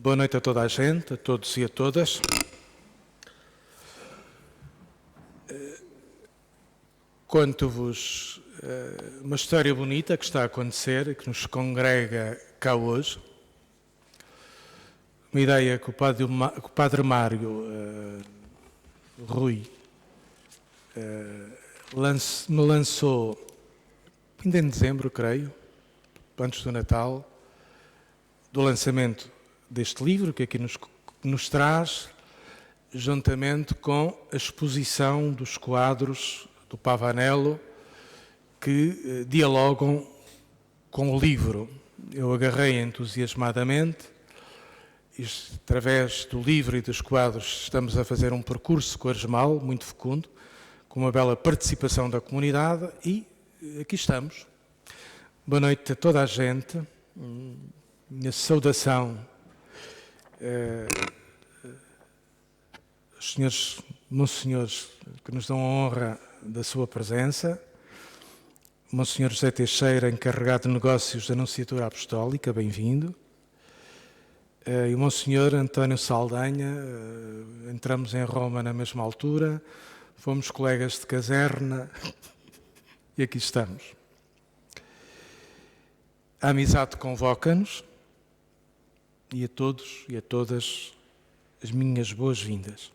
Boa noite a toda a gente, a todos e a todas. Conto-vos uma história bonita que está a acontecer e que nos congrega cá hoje. Uma ideia que o Padre Mário Rui me lançou ainda em dezembro, creio, antes do Natal, do lançamento deste livro que aqui nos traz, juntamente com a exposição dos quadros do Pavanello que dialogam com o livro. Eu agarrei entusiasmadamente e, através do livro e dos quadros, estamos a fazer um percurso quaresmal muito fecundo, com uma bela participação da comunidade e aqui estamos. Boa noite a toda a gente. Minha saudação aos senhores monsenhores que nos dão a honra da sua presença, Monsenhor José Teixeira, encarregado de negócios da Nunciatura Apostólica, bem-vindo, e o Monsenhor António Saldanha. Entramos em Roma na mesma altura, fomos colegas de caserna e aqui estamos. A amizade convoca-nos e a todos e a todas as minhas boas-vindas.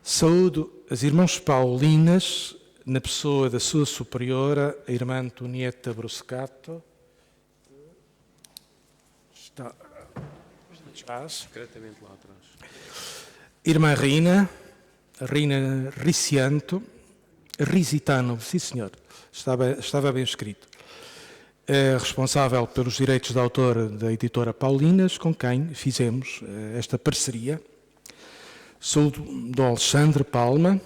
Saúdo as irmãs paulinas na pessoa da sua superiora, a irmã Antonieta Bruscato. Está discretamente lá atrás. Irmã Rina Ricianto, Risitano, sim senhor, estava bem escrito. Responsável pelos direitos de autor da editora Paulinas, com quem fizemos esta parceria. Sou do Alexandre Palma,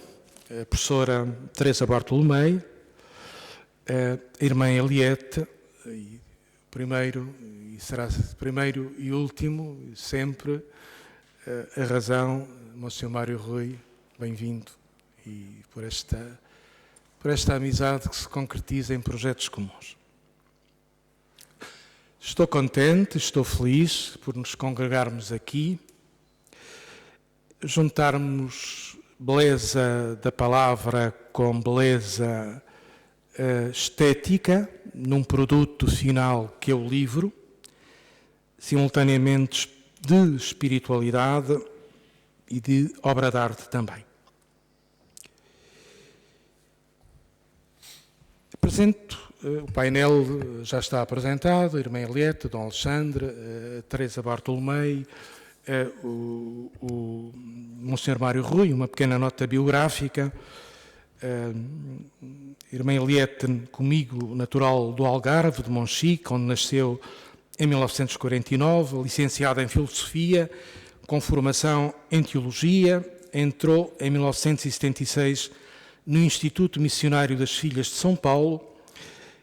a professora Teresa Bartolomei, a irmã Eliette, primeiro, e será primeiro e último, sempre, a razão, Monsenhor Mário Rui, bem-vindo, e por esta amizade que se concretiza em projetos comuns. Estou contente, estou feliz por nos congregarmos aqui, juntarmos beleza da palavra com beleza estética num produto final que é o livro, simultaneamente de espiritualidade e de obra de arte também. Apresento o painel, já está apresentado, a irmã Eliette, Dom Alexandre, a Teresa Bartolomei, o Monsenhor Mário Rui, uma pequena nota biográfica, a irmã Eliette, comigo, natural do Algarve, de Monchique, onde nasceu em 1949, licenciada em Filosofia, com formação em Teologia, entrou em 1976 no Instituto Missionário das Filhas de São Paulo,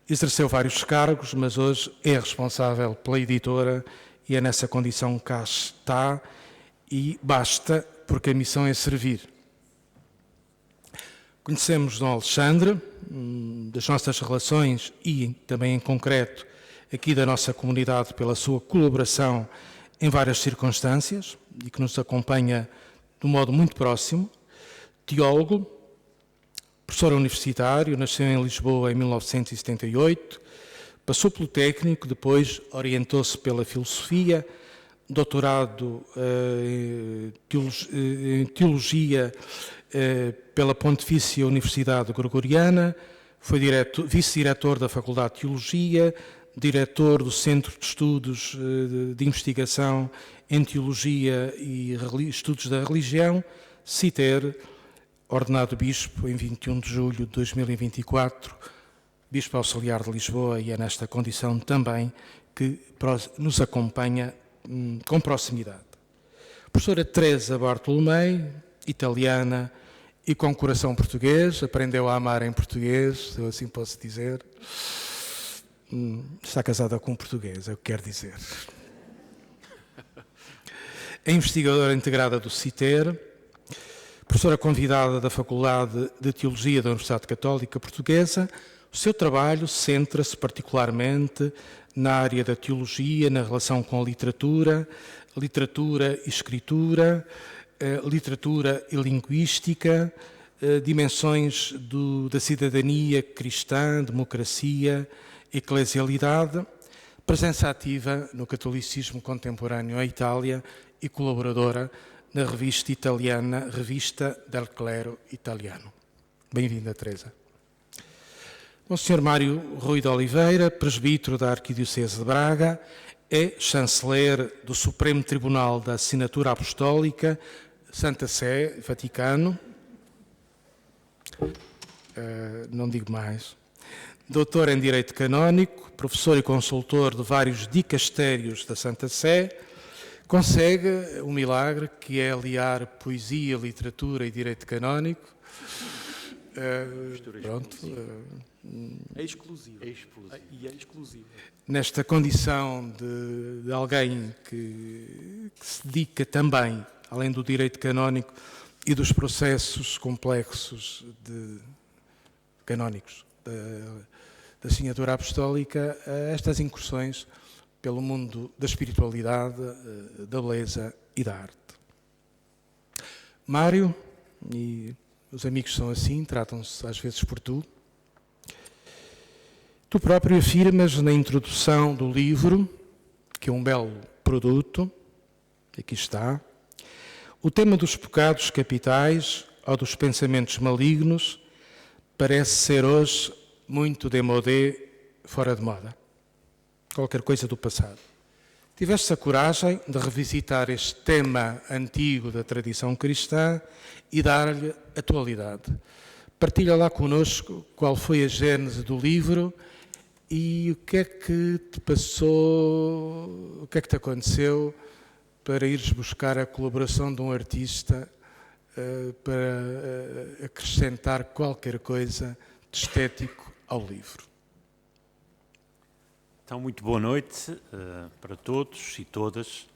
exerceu vários cargos, mas hoje é responsável pela editora e é nessa condição que cá está e basta, porque a missão é servir. Conhecemos Dom Alexandre, das nossas relações e também em concreto aqui da nossa comunidade pela sua colaboração em várias circunstâncias e que nos acompanha de um modo muito próximo. Teólogo, professor universitário, nasceu em Lisboa em 1978, passou pelo técnico, depois orientou-se pela filosofia, doutorado em teologia pela Pontifícia Universidade Gregoriana, foi vice-diretor da Faculdade de Teologia, diretor do Centro de Estudos de Investigação em Teologia e Estudos da Religião, CITER, ordenado bispo em 21 de julho de 2024, bispo auxiliar de Lisboa, e é nesta condição também que nos acompanha com proximidade. Professora Teresa Bartolomei, italiana e com coração português, aprendeu a amar em português, eu assim posso dizer. Está casada com um português, é o que quero dizer. É investigadora integrada do CITER, professora convidada da Faculdade de Teologia da Universidade Católica Portuguesa, O seu trabalho centra-se particularmente na área da teologia, na relação com a literatura, literatura e escritura, literatura e linguística, dimensões da cidadania cristã, democracia, eclesialidade, presença ativa no catolicismo contemporâneo à Itália e colaboradora na revista italiana Revista del Clero Italiano. Bem-vinda, Teresa. O Sr. Mário Rui de Oliveira, presbítero da Arquidiocese de Braga, é chanceler do Supremo Tribunal da Assinatura Apostólica, Santa Sé, Vaticano. Não digo mais. Doutor em Direito Canónico, professor e consultor de vários dicastérios da Santa Sé, consegue um milagre que é aliar poesia, literatura e direito canónico. Pronto. É exclusivo. E é exclusivo. Nesta condição de alguém que se dedica também, além do direito canónico e dos processos complexos canónicos da assinatura apostólica, a estas incursões pelo mundo da espiritualidade, da beleza e da arte. Mário, e os amigos são assim, tratam-se às vezes por tu. Tu próprio afirmas na introdução do livro, que é um belo produto, aqui está, o tema dos pecados capitais ou dos pensamentos malignos parece ser hoje muito démodé, fora de moda. Qualquer coisa do passado. Tiveste a coragem de revisitar este tema antigo da tradição cristã e dar-lhe atualidade. Partilha lá connosco qual foi a gênese do livro e o que é que te passou, o que é que te aconteceu para ires buscar a colaboração de um artista para acrescentar qualquer coisa de estético ao livro. Então, muito boa noite para todos e todas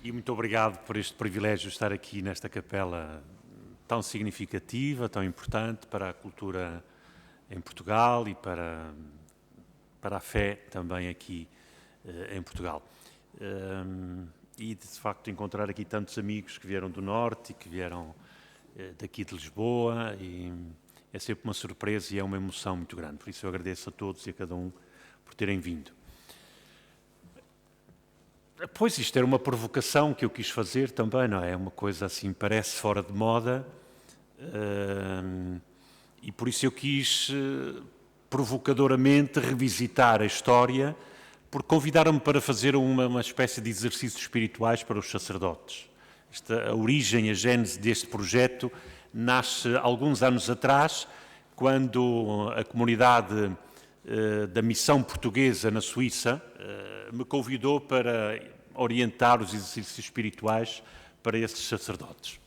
e muito obrigado por este privilégio de estar aqui nesta capela tão significativa, tão importante para a cultura em Portugal e para a fé também aqui em Portugal. E, de facto, encontrar aqui tantos amigos que vieram do Norte e que vieram daqui de Lisboa e é sempre uma surpresa e é uma emoção muito grande. Por isso eu agradeço a todos e a cada um por terem vindo. Pois isto era uma provocação que eu quis fazer também, não é? Uma coisa assim, parece fora de moda e por isso eu quis provocadoramente revisitar a história, porque convidaram-me para fazer uma espécie de exercícios espirituais para os sacerdotes. A origem, a gênese deste projeto nasce alguns anos atrás, quando a comunidade da missão portuguesa na Suíça me convidou para orientar os exercícios espirituais para esses sacerdotes.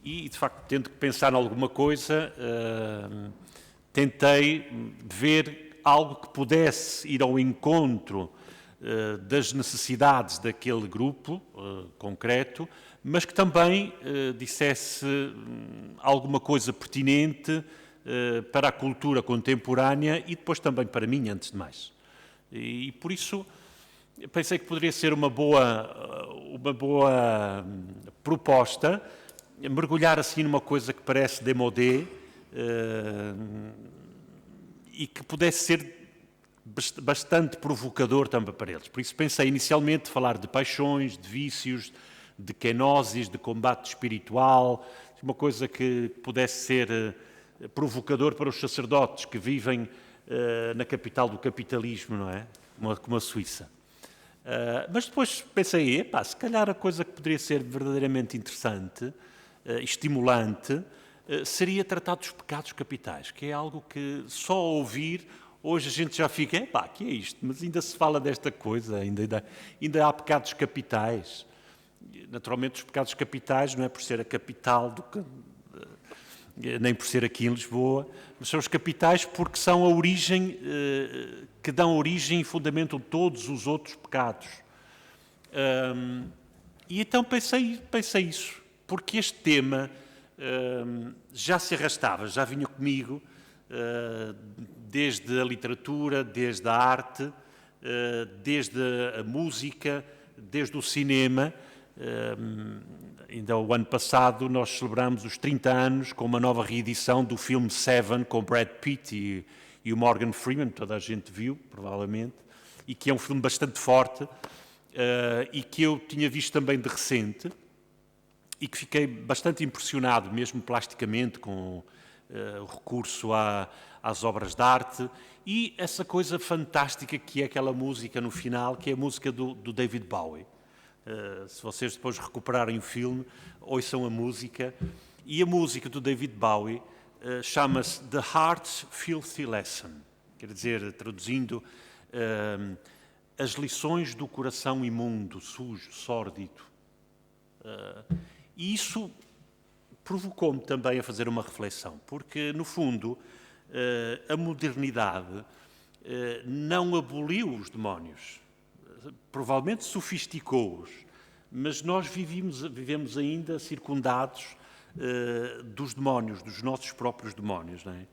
E, de facto, tendo que pensar em alguma coisa, tentei ver algo que pudesse ir ao encontro das necessidades daquele grupo concreto, mas que também dissesse alguma coisa pertinente para a cultura contemporânea e depois também para mim, antes de mais. E por isso pensei que poderia ser uma boa proposta, mergulhar assim numa coisa que parece démodé e que pudesse ser bastante provocador também para eles. Por isso pensei inicialmente falar de paixões, de vícios, de kenosis, de combate espiritual, uma coisa que pudesse ser provocador para os sacerdotes que vivem na capital do capitalismo, não é? Como a Suíça. Mas depois pensei, se calhar a coisa que poderia ser verdadeiramente interessante, estimulante, seria tratar dos pecados capitais, que é algo que só ao ouvir, hoje a gente já fica, que é isto? Mas ainda se fala desta coisa, ainda há pecados capitais. Naturalmente os pecados capitais não é por ser a capital nem por ser aqui em Lisboa, mas são os capitais porque são a origem, que dão origem e fundamentam todos os outros pecados. E então pensei isso, porque este tema já se arrastava, já vinha comigo desde a literatura, desde a arte, desde a música, desde o cinema. Ainda o ano passado nós celebramos os 30 anos com uma nova reedição do filme Seven, com Brad Pitt e o Morgan Freeman, toda a gente viu, provavelmente, e que é um filme bastante forte, e que eu tinha visto também de recente, e que fiquei bastante impressionado, mesmo plasticamente, com o recurso às obras de arte, e essa coisa fantástica que é aquela música no final, que é a música do David Bowie. Se vocês depois recuperarem o filme, ouçam a música. E a música do David Bowie chama-se The Heart's Filthy Lesson. Quer dizer, traduzindo, as lições do coração imundo, sujo, sórdido. E isso provocou-me também a fazer uma reflexão, porque, no fundo, a modernidade não aboliu os demónios. Provavelmente sofisticou-os, mas nós vivemos ainda circundados dos demónios, dos nossos próprios demónios. Não é?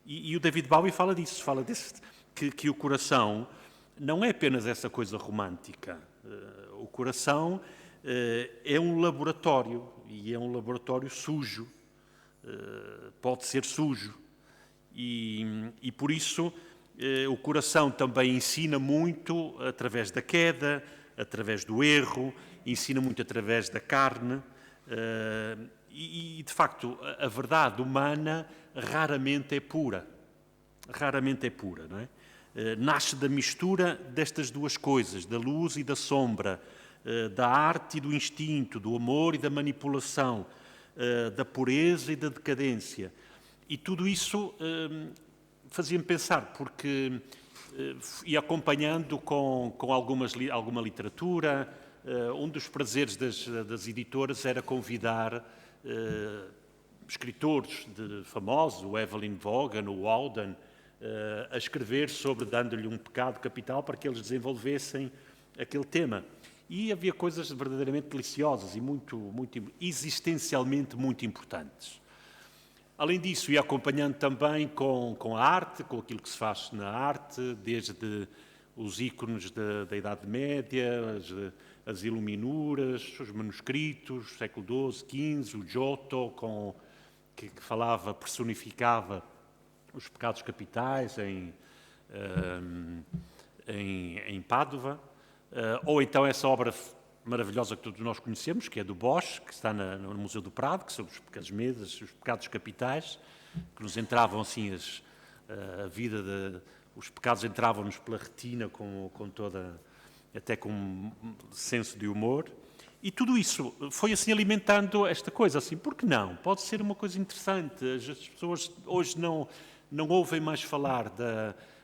E o David Bowie fala disso, que o coração não é apenas essa coisa romântica. O coração é um laboratório, e é um laboratório sujo, pode ser sujo, e por isso o coração também ensina muito através da queda, através do erro, ensina muito através da carne, e de facto a verdade humana raramente é pura, não é? Nasce da mistura destas duas coisas, da luz e da sombra, da arte e do instinto, do amor e da manipulação, da pureza e da decadência. E tudo isso fazia-me pensar, porque ia acompanhando com alguma literatura. Um dos prazeres das editoras era convidar escritores famosos, o Evelyn Vaughan, o Walden, a escrever sobre, dando-lhe um pecado capital para que eles desenvolvessem aquele tema. E havia coisas verdadeiramente deliciosas e existencialmente muito importantes. Além disso, ia acompanhando também com a arte, com aquilo que se faz na arte, desde os ícones da Idade Média, as iluminuras, os manuscritos, século XII, XV, o Giotto, que personificava os pecados capitais em Pádua, ou então essa obra maravilhosa que todos nós conhecemos, que é do Bosch, que está no Museu do Prado, que são as mesas, os pecados capitais, que nos entravam assim, a vida os pecados entravam-nos pela retina com toda, até com um senso de humor. E tudo isso foi assim alimentando esta coisa, assim, por que não? Pode ser uma coisa interessante. As pessoas hoje não ouvem mais falar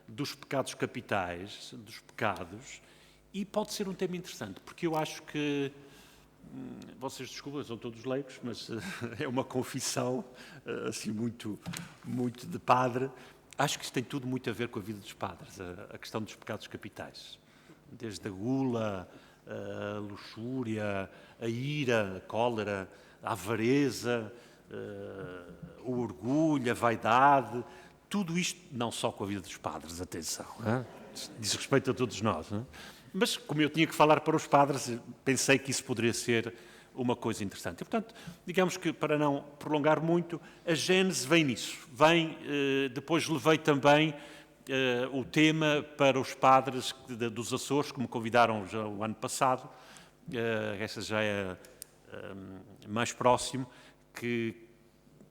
dos pecados capitais, dos pecados, e pode ser um tema interessante, porque eu acho que, vocês desculpem, são todos leigos, mas é uma confissão assim muito, muito de padre. Acho que isto tem tudo muito a ver com a vida dos padres, a questão dos pecados capitais. Desde a gula, a luxúria, a ira, a cólera, a avareza, o orgulho, a vaidade, tudo isto, não só com a vida dos padres, atenção, diz respeito a todos nós, não é? Mas, como eu tinha que falar para os padres, pensei que isso poderia ser uma coisa interessante. E, portanto, digamos que, para não prolongar muito, a gênese vem nisso. Depois levei também o tema para os padres dos Açores, que me convidaram já o ano passado. Essa já é mais próximo, que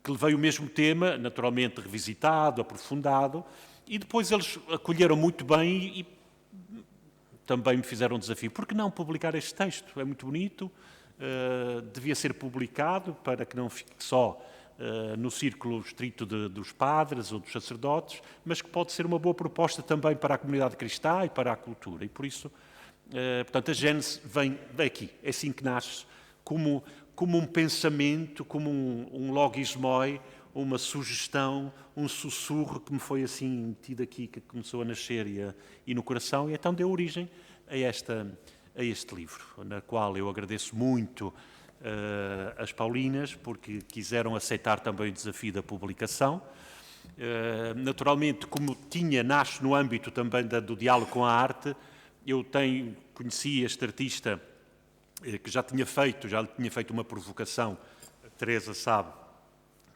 levei o mesmo tema, naturalmente revisitado, aprofundado, e depois eles acolheram muito bem e também me fizeram um desafio. Por que não publicar este texto? É muito bonito, devia ser publicado para que não fique só no círculo estrito dos padres ou dos sacerdotes, mas que pode ser uma boa proposta também para a comunidade cristã e para a cultura. E por isso, portanto, a gênese vem aqui. É assim que nasce, como um pensamento, como um logismoi, uma sugestão, um sussurro que me foi assim metido aqui, que começou a nascer e no coração, e então deu origem a este livro, na qual eu agradeço muito as Paulinas, porque quiseram aceitar também o desafio da publicação, Naturalmente, como nasce no âmbito também do diálogo com a arte, eu conheci este artista que já tinha feito uma provocação, a Teresa sabe,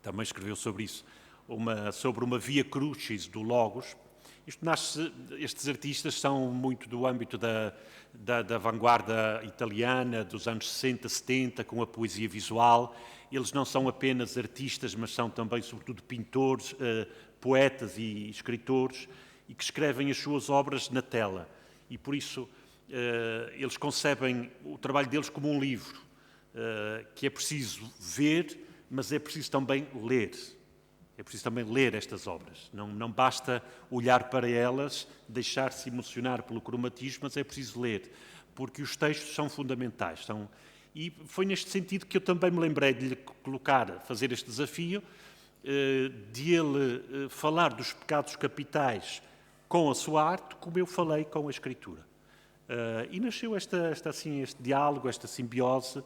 também escreveu sobre isso, sobre uma via crucis do Logos. Estes artistas são muito do âmbito da vanguarda italiana, dos anos 60, 70, com a poesia visual. Eles não são apenas artistas, mas são também, sobretudo, pintores, poetas e escritores, e que escrevem as suas obras na tela. E, por isso, eles concebem o trabalho deles como um livro, que é preciso ver, mas é preciso também ler. É preciso também ler estas obras. Não basta olhar para elas, deixar-se emocionar pelo cromatismo, mas é preciso ler, porque os textos são fundamentais. E foi neste sentido que eu também me lembrei de lhe fazer este desafio, de ele falar dos pecados capitais com a sua arte, como eu falei com a escritura. E nasceu este diálogo, esta simbiose,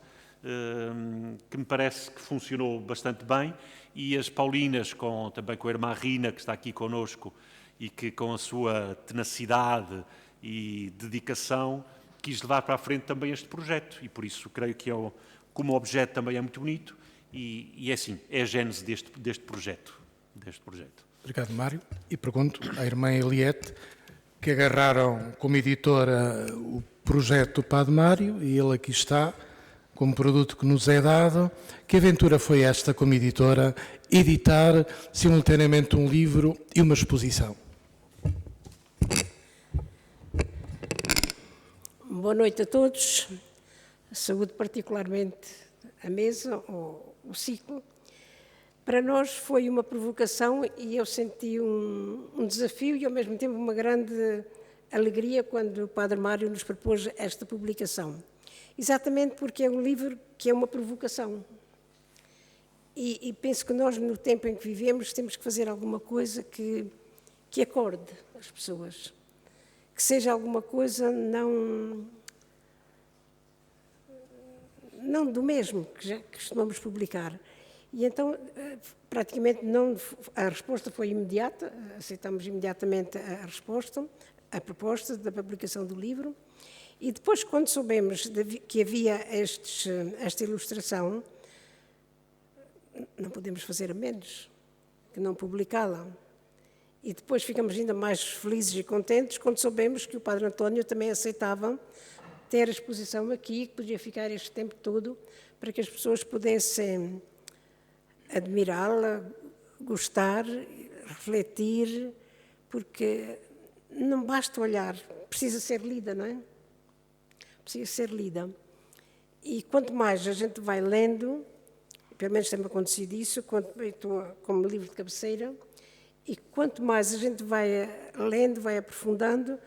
que me parece que funcionou bastante bem, e as Paulinas, também com a irmã Rina, que está aqui connosco, e que com a sua tenacidade e dedicação quis levar para a frente também este projeto, e por isso creio que como objeto também é muito bonito, e é assim, é a gênese deste projeto. Obrigado, Mário. E pergunto à irmã Eliette, que agarraram como editora o projeto do Padre Mário, e ele aqui está, como produto que nos é dado. Que aventura foi esta, como editora, editar simultaneamente um livro e uma exposição? Boa noite a todos. Saúde particularmente a mesa, o ciclo. Para nós foi uma provocação e eu senti um desafio e ao mesmo tempo uma grande alegria quando o Padre Mário nos propôs esta publicação. Exatamente porque é um livro que é uma provocação. E penso que nós, no tempo em que vivemos, temos que fazer alguma coisa que acorde as pessoas. Que seja alguma coisa não do mesmo que já costumamos publicar. E então, praticamente, a resposta foi imediata, aceitamos imediatamente a proposta da publicação do livro, e depois, quando soubemos que havia esta ilustração, não podemos fazer a menos que não publicá-la. E depois ficamos ainda mais felizes e contentes quando soubemos que o Padre António também aceitava ter a exposição aqui, que podia ficar este tempo todo, para que as pessoas pudessem admirá-la, gostar, refletir, porque não basta olhar, precisa ser lida, não é? Precisa ser lida. E quanto mais a gente vai lendo, pelo menos tem-me acontecido isso, estou como livro de cabeceira, e quanto mais a gente vai lendo, vai aprofundando,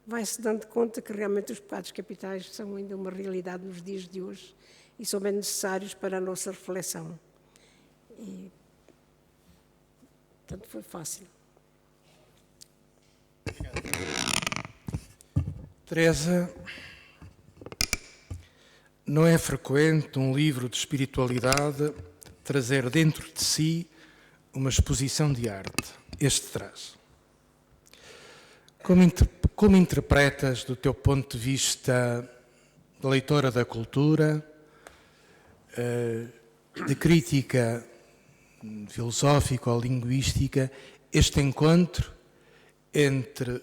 vai-se dando conta que realmente os pecados capitais são ainda uma realidade nos dias de hoje e são bem necessários para a nossa reflexão. E, portanto, foi fácil. Teresa, não é frequente um livro de espiritualidade trazer dentro de si uma exposição de arte. Este traz. Como interpretas, do teu ponto de vista de leitora da cultura, de crítica filosófica ou linguística, este encontro entre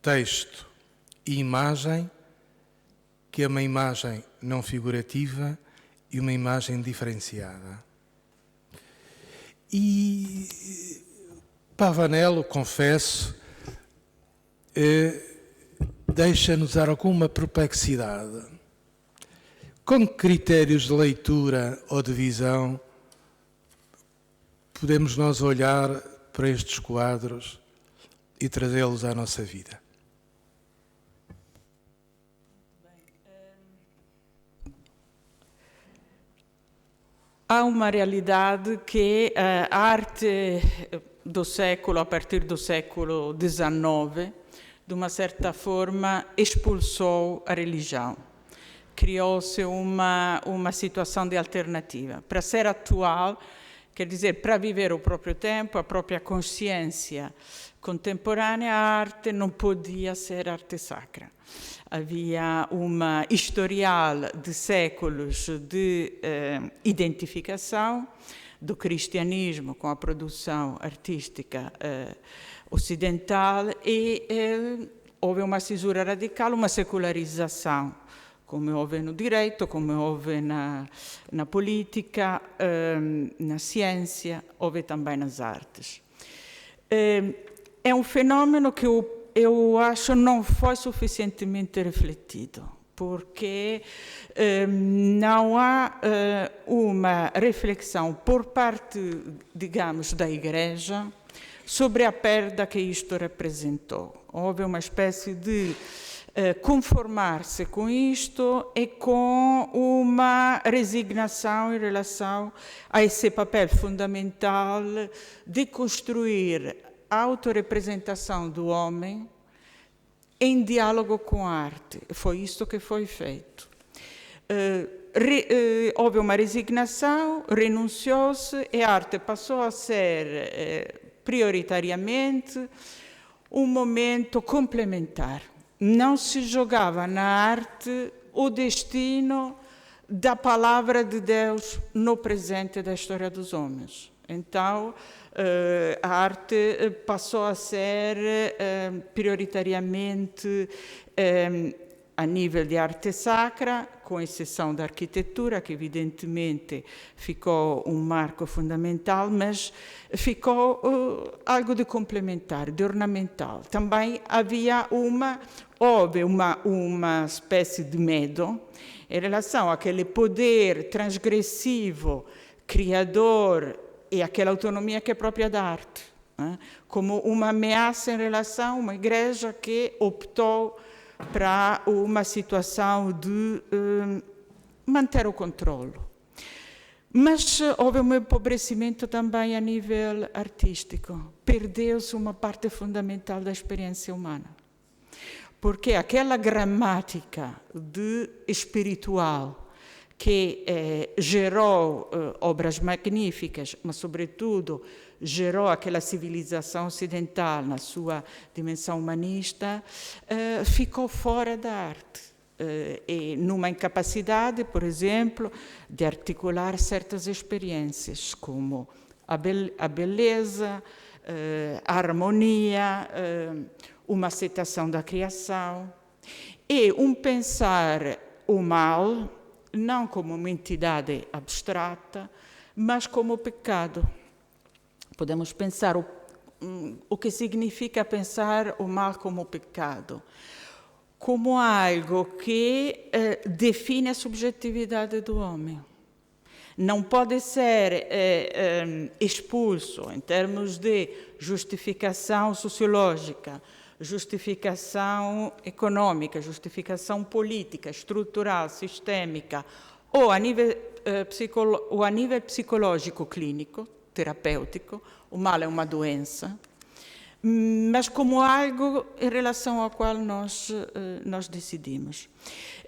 texto e imagem, que é uma imagem não figurativa e uma imagem diferenciada? E Pavanello, confesso, deixa-nos dar alguma perplexidade. Com que critérios de leitura ou de visão podemos nós olhar para estes quadros e trazê-los à nossa vida? Há uma realidade que a arte do século, a partir do século XIX, de uma certa forma, expulsou a religião. Criou-se uma situação de alternativa. Para ser atual, Quer dizer, para viver o próprio tempo, a própria consciência contemporânea, a arte não podia ser arte sacra. Havia uma historial de séculos de identificação do cristianismo com a produção artística ocidental e houve uma cisura radical, uma secularização, come houve no direito, come houve na política, na ciência, houve também nas artes. É um fenômeno que eu acho não foi suficientemente refletido, porque não há uma reflexão por parte, digamos, da Igreja sobre a perda que isto representou. Houve uma espécie de conformar-se com isto e com uma resignação em relação a esse papel fundamental de construir a autorrepresentação do homem em diálogo com a arte. Foi isto que foi feito. Houve uma resignação, renunciou-se e a arte passou a ser prioritariamente um momento complementar. Não se jogava na arte o destino da palavra de Deus no presente da história dos homens. Então, a arte passou a ser prioritariamente a nível de arte sacra, com exceção da arquitetura, que evidentemente ficou um marco fundamental, mas ficou algo de complementar, de ornamental. Também houve uma espécie de medo em relação àquele poder transgressivo, criador, e aquela autonomia que é própria da arte, como uma ameaça em relação a uma igreja que optou para uma situação de manter o controle. Mas houve um empobrecimento também a nível artístico. Perdeu-se uma parte fundamental da experiência humana. Porque aquela gramática espiritual que gerou obras magníficas, mas, sobretudo, gerou aquela civilização ocidental na sua dimensão humanista, ficou fora da arte. E numa incapacidade, por exemplo, de articular certas experiências, como a beleza, a harmonia, uma aceitação da criação, e um pensar o mal não como uma entidade abstrata, mas como pecado. Podemos pensar o que significa pensar o mal como pecado, como algo que define a subjetividade do homem. Não pode ser expulso em termos de justificação sociológica, justificação econômica, justificação política, estrutural, sistêmica, ou a nível psicológico clínico, terapêutico. O mal é uma doença, mas como algo em relação ao qual nós decidimos.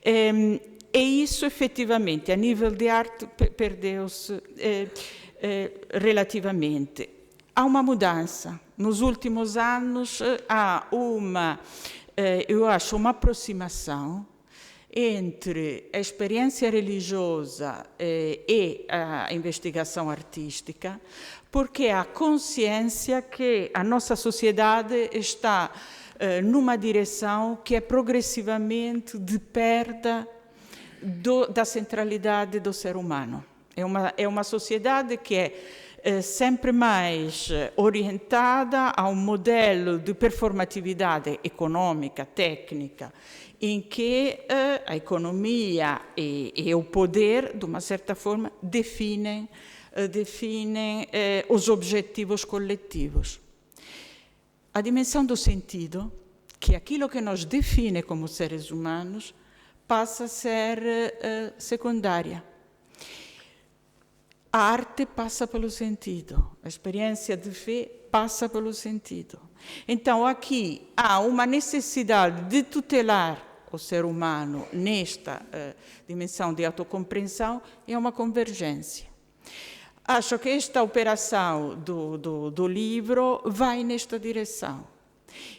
E isso, efetivamente, a nível de arte, perdeu-se relativamente. Há uma mudança. Nos últimos anos há eu acho, uma aproximação entre a experiência religiosa e a investigação artística, porque há consciência que a nossa sociedade está numa direção que é progressivamente de perda da centralidade do ser humano. É uma sociedade que é sempre mais orientada a um modelo de performatividade econômica, técnica, em que a economia e o poder, de uma certa forma, definem os objetivos coletivos. A dimensão do sentido, que é aquilo que nos define como seres humanos, passa a ser secundária. A arte passa pelo sentido, a experiência de fé passa pelo sentido. Então, aqui há uma necessidade de tutelar o ser humano nesta dimensão de autocompreensão e uma convergência. Acho que esta operação do livro vai nesta direção,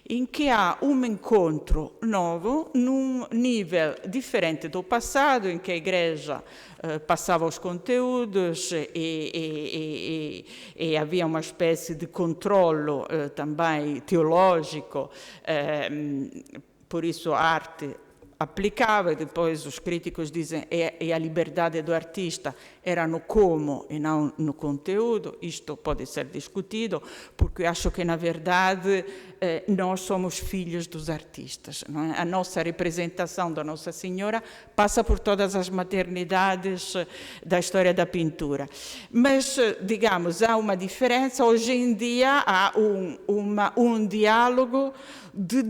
em que há um encontro novo, num nível diferente do passado, em que a Igreja passava os conteúdos e havia uma espécie de controlo também teológico, por isso a arte aplicava, e depois os críticos dizem que a liberdade do artista era no como e não no conteúdo. Isto pode ser discutido, porque acho que, na verdade, nós somos filhos dos artistas, não é? A nossa representação da Nossa Senhora passa por todas as maternidades da história da pintura. Mas, digamos, há uma diferença. Hoje em dia há um diálogo de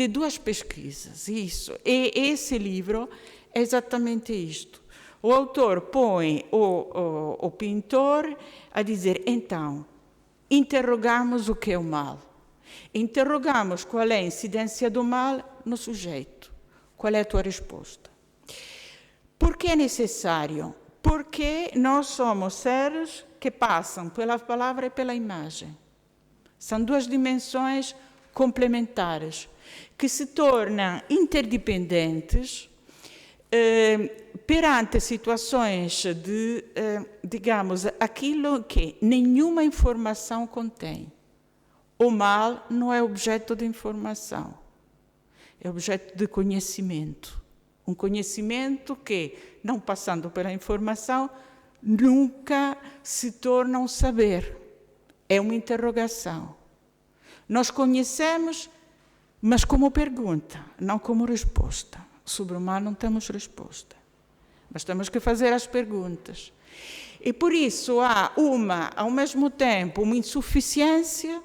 duas pesquisas, isso. E esse livro é exatamente isto. O autor põe o pintor a dizer, então, interrogamos o que é o mal. Interrogamos qual é a incidência do mal no sujeito. Qual é a tua resposta? Por que é necessário? Porque nós somos seres que passam pela palavra e pela imagem. São duas dimensões complementares, que se tornam interdependentes perante situações de, digamos, aquilo que nenhuma informação contém. O mal não é objeto de informação, é objeto de conhecimento. Um conhecimento que, não passando pela informação, nunca se torna um saber. É uma interrogação. Nós conhecemos, mas como pergunta, não como resposta. Sobre o mal não temos resposta, mas temos que fazer as perguntas. E por isso há ao mesmo tempo, uma insuficiência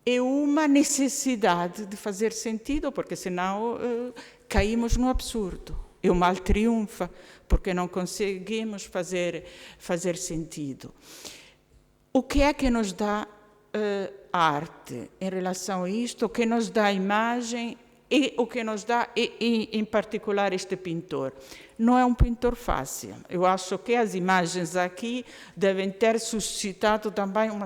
e uma necessidade de fazer sentido, porque senão caímos no absurdo. E o mal triunfa, porque não conseguimos fazer sentido. O que é que nos dá a arte em relação a isto? O que nos dá a imagem e o que nos dá, em particular, este pintor? Não é um pintor fácil. Eu acho que as imagens aqui devem ter suscitado também uma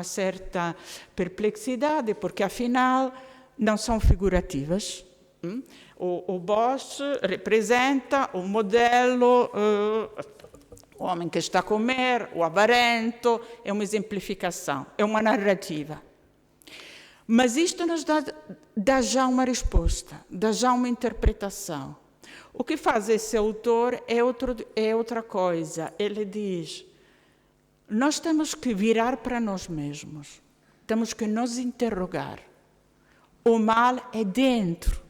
certa perplexidade, porque, afinal, não são figurativas. O Bosch representa o modelo, o homem que está a comer, o avarento, é uma exemplificação, é uma narrativa. Mas isto nos dá já uma resposta, dá já uma interpretação. O que faz esse autor é outra coisa. Ele diz, nós temos que virar para nós mesmos, temos que nos interrogar. O mal é dentro,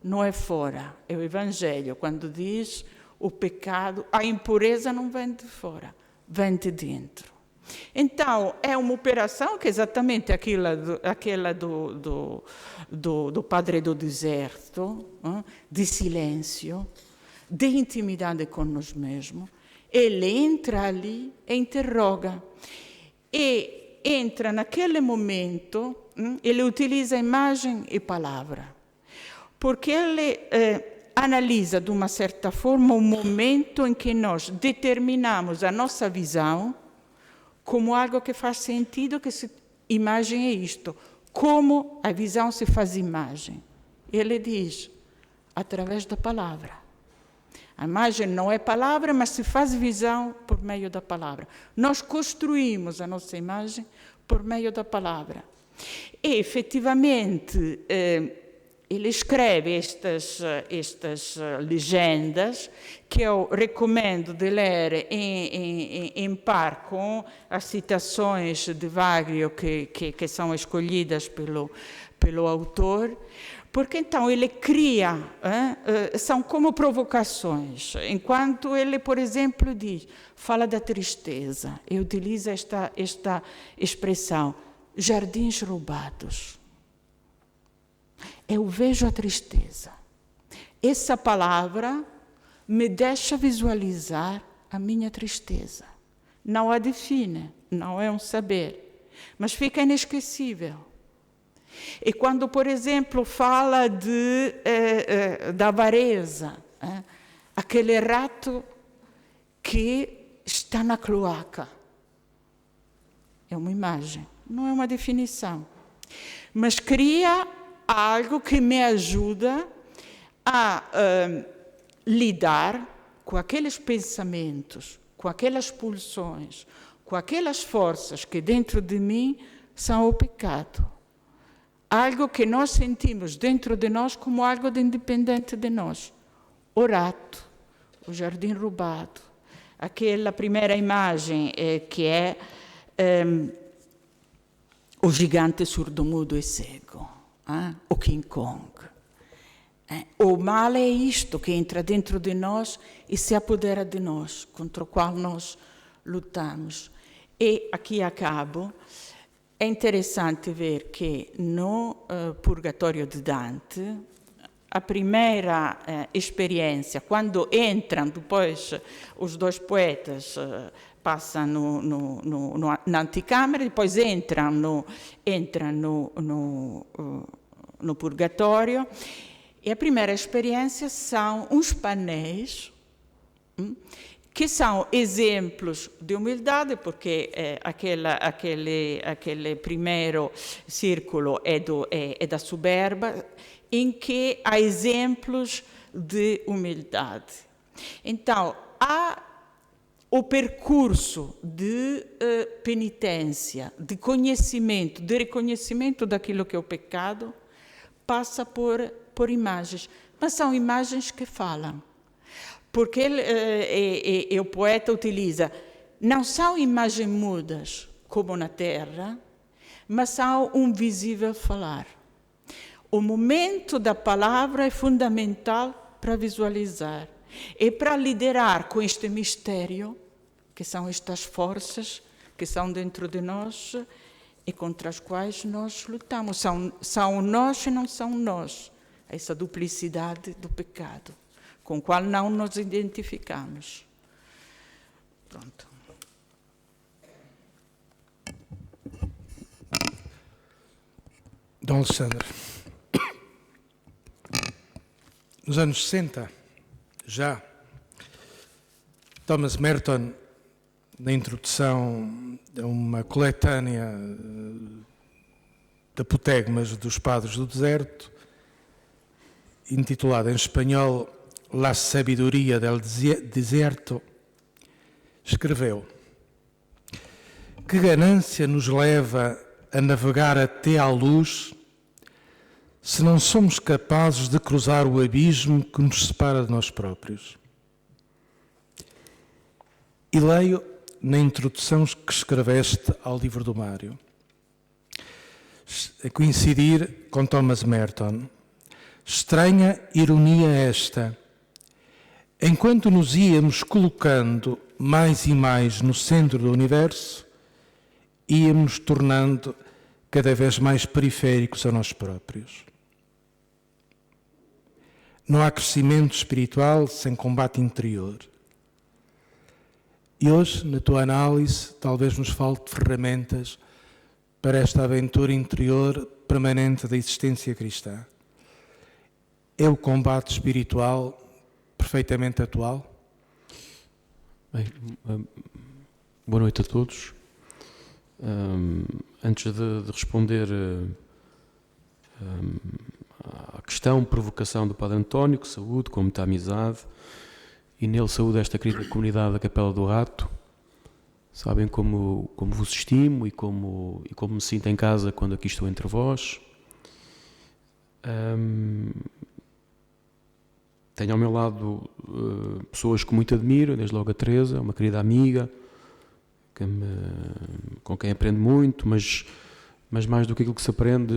não é fora. É o Evangelho, quando diz o pecado, a impureza não vem de fora, vem de dentro. Então, é uma operação que é exatamente aquela do Padre do Deserto, de silêncio, de intimidade com nós mesmos. Ele entra ali e interroga. E entra naquele momento, ele utiliza imagem e palavra. Porque ele analisa, de uma certa forma, o momento em que nós determinamos a nossa visão como algo que faz sentido, imagem é isto. Como a visão se faz imagem? Ele diz, através da palavra. A imagem não é palavra, mas se faz visão por meio da palavra. Nós construímos a nossa imagem por meio da palavra. E, efetivamente, ele escreve estas legendas que eu recomendo de ler em par com as citações de Wagner que são escolhidas pelo autor, porque então ele cria, são como provocações. Enquanto ele, por exemplo, fala da tristeza, e utiliza esta expressão, jardins roubados. Eu vejo a tristeza. Essa palavra me deixa visualizar a minha tristeza. Não a define, não é um saber, mas fica inesquecível. E quando, por exemplo, fala da avareza, aquele rato que está na cloaca. É uma imagem, não é uma definição. Mas cria algo que me ajuda a lidar com aqueles pensamentos, com aquelas pulsões, com aquelas forças que dentro de mim são o pecado. Algo que nós sentimos dentro de nós como algo de independente de nós. O rato, o jardim roubado, aquela primeira imagem que é o gigante surdo-mudo e cego, o King Kong. O mal é isto que entra dentro de nós e se apodera de nós, contra o qual nós lutamos. E aqui acabo. É interessante ver que no Purgatorio de Dante, a primeira experiência, quando entram, depois os dois poetas passam na anticâmara, depois entram no Purgatório, e a primeira experiência são uns painéis que são exemplos de humildade, porque aquele primeiro círculo é da soberba, em que há exemplos de humildade. Então, há o percurso de penitência, de conhecimento, de reconhecimento daquilo que é o pecado, passa por imagens, mas são imagens que falam. Porque o poeta utiliza, não são imagens mudas, como na terra, mas são um visível falar. O momento da palavra é fundamental para visualizar e para liderar com este mistério, que são estas forças que são dentro de nós e contra as quais nós lutamos. São nós e não são nós, essa duplicidade do pecado, com o qual não nos identificamos. Pronto. Dom Alexandre, nos anos 60, já, Thomas Merton, na introdução a uma coletânea de apotegmas dos Padres do Deserto, intitulada em espanhol La Sabiduría del Deserto, escreveu: que ganância nos leva a navegar até à luz se não somos capazes de cruzar o abismo que nos separa de nós próprios. E leio na introdução que escreveste ao livro do Mário, a coincidir com Thomas Merton. Estranha ironia esta. Enquanto nos íamos colocando mais e mais no centro do universo, íamos tornando cada vez mais periféricos a nós próprios. Não há crescimento espiritual sem combate interior. E hoje, na tua análise, talvez nos falte ferramentas para esta aventura interior permanente da existência cristã. É o combate espiritual perfeitamente atual? Bem, boa noite a todos. Antes de responder à questão, provocação do Padre António, que saúde com muita amizade, e nele saúde esta querida comunidade da Capela do Rato. Sabem como vos estimo e como me sinto em casa quando aqui estou entre vós. Tenho ao meu lado pessoas que muito admiro, desde logo a Teresa, uma querida amiga, com quem aprendo muito, mas mais do que aquilo que se aprende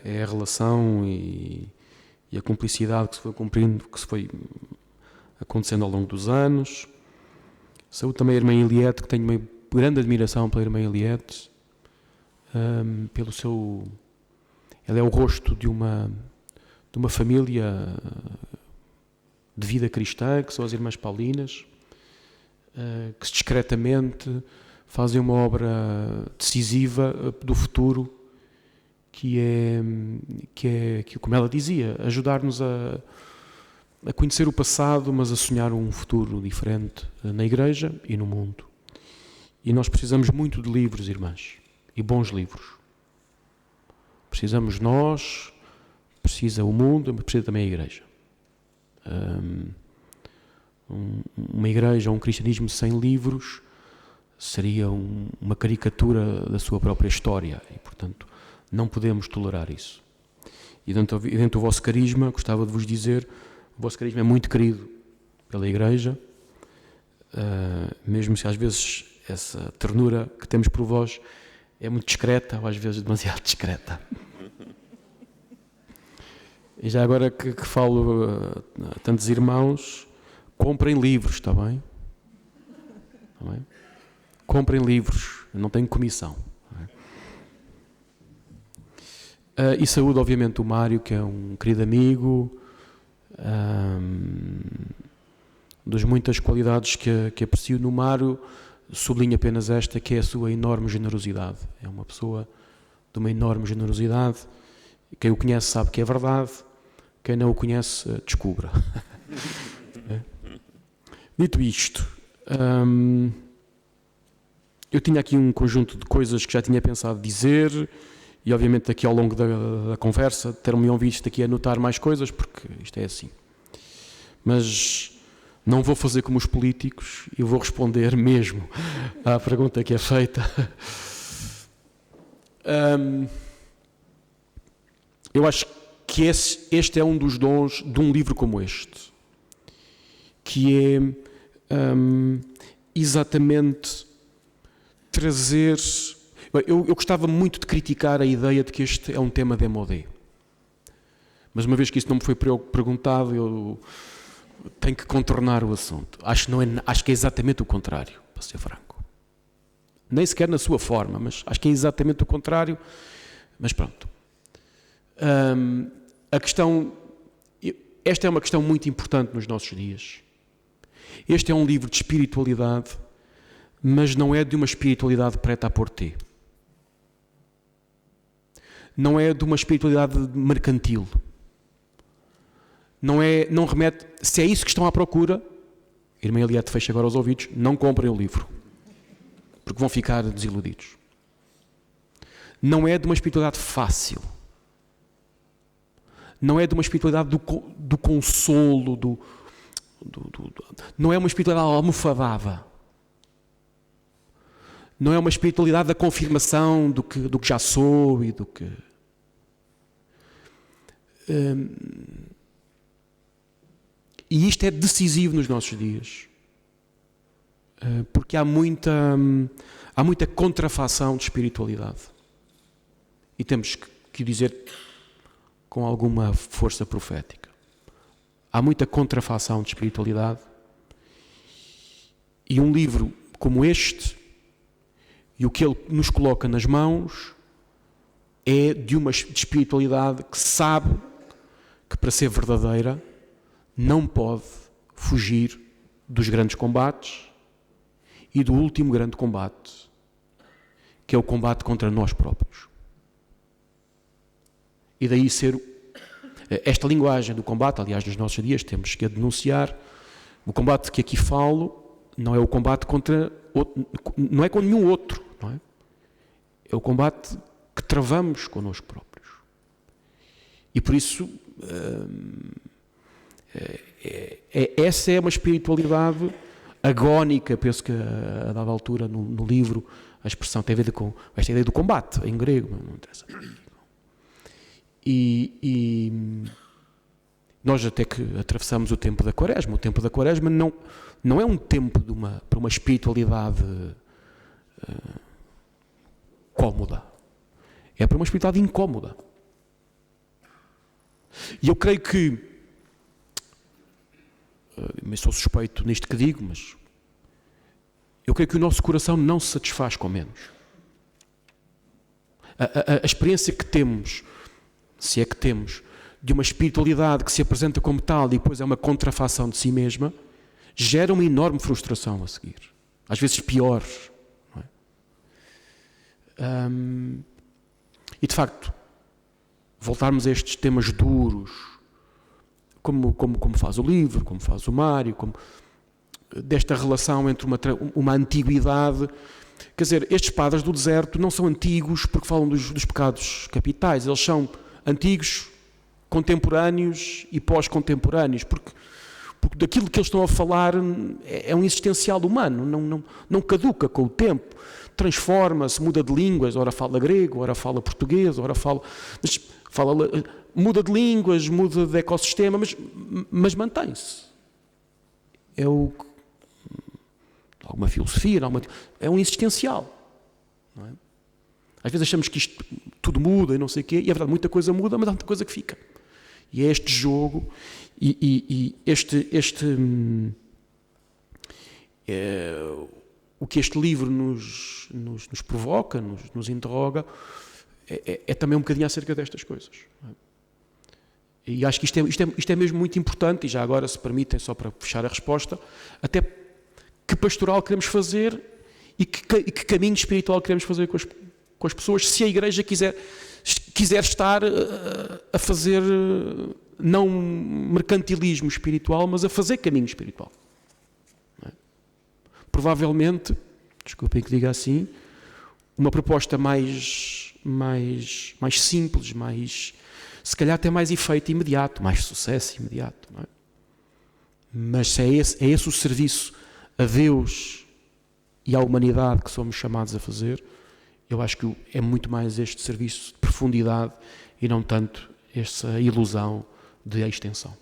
é a relação e a cumplicidade que se foi cumprindo, que se foi acontecendo ao longo dos anos. Saúde também a irmã Eliette, que tenho uma grande admiração pela irmã Eliette, pelo seu... Ela é o rosto de uma família de vida cristã, que são as Irmãs Paulinas, que discretamente fazem uma obra decisiva do futuro, que é, como ela dizia, ajudar-nos a conhecer o passado, mas a sonhar um futuro diferente na Igreja e no mundo. E nós precisamos muito de livros, irmãs, e bons livros. Precisamos nós, precisa o mundo, mas precisa também a Igreja. Uma Igreja, um cristianismo sem livros seria uma caricatura da sua própria história e, portanto, não podemos tolerar isso. E dentro do vosso carisma, gostava de vos dizer, o vosso carisma é muito querido pela Igreja, mesmo se às vezes essa ternura que temos por vós é muito discreta, ou às vezes demasiado discreta. E já agora que falo a tantos irmãos, comprem livros, está bem? Está bem? Comprem livros, eu não tenho comissão. E saúde, obviamente, o Mário, que é um querido amigo, das muitas qualidades que aprecio no Mário, sublinho apenas esta, que é a sua enorme generosidade. É uma pessoa de uma enorme generosidade. Quem o conhece sabe que é verdade, quem não o conhece, descubra. Dito isto, eu tinha aqui um conjunto de coisas que já tinha pensado dizer e obviamente aqui ao longo da conversa ter-me visto aqui a notar mais coisas, porque isto é assim. Mas não vou fazer como os políticos e vou responder mesmo à pergunta que é feita. Eu acho que este é um dos dons de um livro como este, que é exatamente trazer... Eu gostava muito de criticar a ideia de que este é um tema de MOD. Mas uma vez que isso não me foi perguntado, eu tenho que contornar o assunto. Acho que é exatamente o contrário, para ser franco. Nem sequer na sua forma, mas acho que é exatamente o contrário. Mas pronto. Esta é uma questão muito importante nos nossos dias. Este é um livro de espiritualidade, mas não é de uma espiritualidade preta a pôr T. Não é de uma espiritualidade mercantil. Não remete... Se é isso que estão à procura, irmã Eliette, fecha agora os ouvidos, não comprem o livro, porque vão ficar desiludidos. Não é de uma espiritualidade fácil. Não é de uma espiritualidade do consolo, não é uma espiritualidade almofadada. Não é uma espiritualidade da confirmação do que já sou e do que... E isto é decisivo nos nossos dias. Porque há muita contrafação de espiritualidade. E temos que dizer com alguma força profética. Há muita contrafação de espiritualidade. E um livro como este, e o que ele nos coloca nas mãos, é de uma espiritualidade que sabe que para ser verdadeira não pode fugir dos grandes combates e do último grande combate, que é o combate contra nós próprios. E daí ser esta linguagem do combate, aliás, nos nossos dias temos que a denunciar. O combate que aqui falo não é o combate contra não é com nenhum outro, não é? É o combate que travamos connosco próprios. E por isso essa é uma espiritualidade agónica. Penso que a dada altura no livro a expressão tem a ver com esta ideia do combate em grego, não interessa. E nós até que atravessamos o tempo da Quaresma. O tempo da Quaresma não é um tempo para uma espiritualidade cómoda. É para uma espiritualidade incómoda. E eu creio que, eu sou suspeito nisto que digo, mas eu creio que o nosso coração não se satisfaz com menos. A experiência que temos, se é que temos, de uma espiritualidade que se apresenta como tal e depois é uma contrafação de si mesma, gera uma enorme frustração a seguir. Às vezes pior. Não é? E de facto, voltarmos a estes temas duros, como faz o livro, como faz o Mário, desta relação entre uma antiguidade. Quer dizer, estes padres do deserto não são antigos porque falam dos pecados capitais, eles são antigos, contemporâneos e pós-contemporâneos, porque daquilo que eles estão a falar é um existencial humano, não caduca com o tempo, transforma-se, muda de línguas, ora fala grego, ora fala português, ora muda de línguas, muda de ecossistema, mas mantém-se. Alguma filosofia, é um existencial. Não é? Às vezes achamos que isto tudo muda e não sei o quê, e é verdade, muita coisa muda, mas há muita coisa que fica. E é este jogo, o que este livro nos provoca, nos interroga, é também um bocadinho acerca destas coisas. Não é? E acho que isto é mesmo muito importante, e já agora, se permitem, só para fechar a resposta, até que pastoral queremos fazer e que caminho espiritual queremos fazer com as pessoas, se a Igreja quiser estar a fazer não mercantilismo espiritual, mas a fazer caminho espiritual. Não é? Provavelmente, desculpem que diga assim, uma proposta mais simples, se calhar tem mais efeito imediato, mais sucesso imediato. Não é? Mas se é esse o serviço a Deus e à humanidade que somos chamados a fazer, eu acho que é muito mais este serviço de profundidade e não tanto essa ilusão de extensão.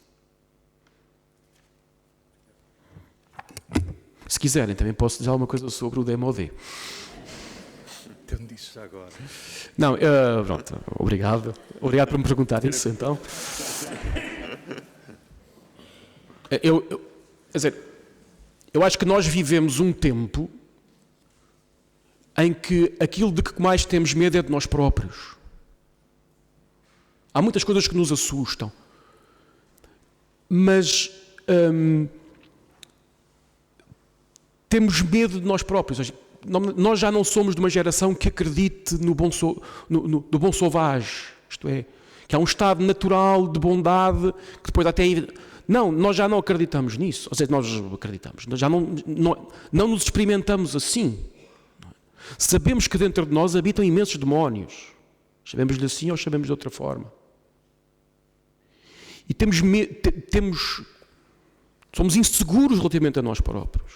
Se quiserem, também posso dizer alguma coisa sobre o DMOD. Então disse agora. Não, pronto, obrigado. Obrigado por me perguntar isso, então. Quer dizer, eu acho que nós vivemos um tempo em que aquilo de que mais temos medo é de nós próprios. Há muitas coisas que nos assustam, mas temos medo de nós próprios. Nós já não somos de uma geração que acredite no bom sauvage, isto é, que há um estado natural de bondade que depois até... Não, nós já não acreditamos nisso. Ou seja, nós acreditamos, nós já não nos experimentamos assim. Sabemos que dentro de nós habitam imensos demónios. Chamemos-lhe assim ou chamemos de outra forma. E somos inseguros relativamente a nós próprios.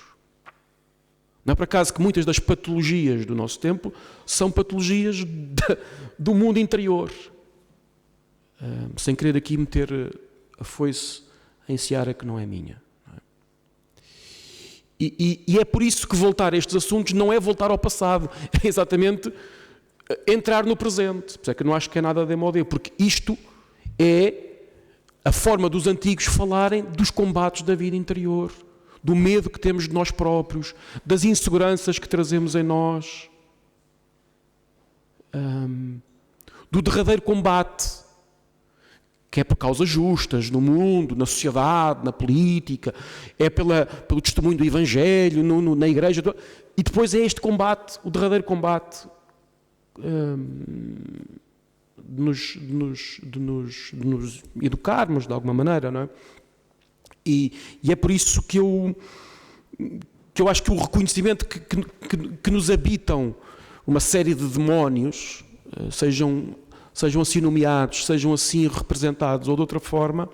Não é por acaso que muitas das patologias do nosso tempo são patologias do mundo interior. Sem querer aqui meter a foice em seara que não é minha. Não é? E é por isso que voltar a estes assuntos não é voltar ao passado, é exatamente entrar no presente. Por isso é que eu não acho que é nada demodé, porque isto é a forma dos antigos falarem dos combates da vida interior, do medo que temos de nós próprios, das inseguranças que trazemos em nós, do derradeiro combate, que é por causas justas no mundo, na sociedade, na política, é pelo testemunho do Evangelho, na igreja, e depois é este combate, o derradeiro combate, de nos educarmos de alguma maneira, não é? E é por isso que eu acho que o reconhecimento que nos habitam uma série de demónios, sejam assim nomeados, sejam assim representados ou de outra forma,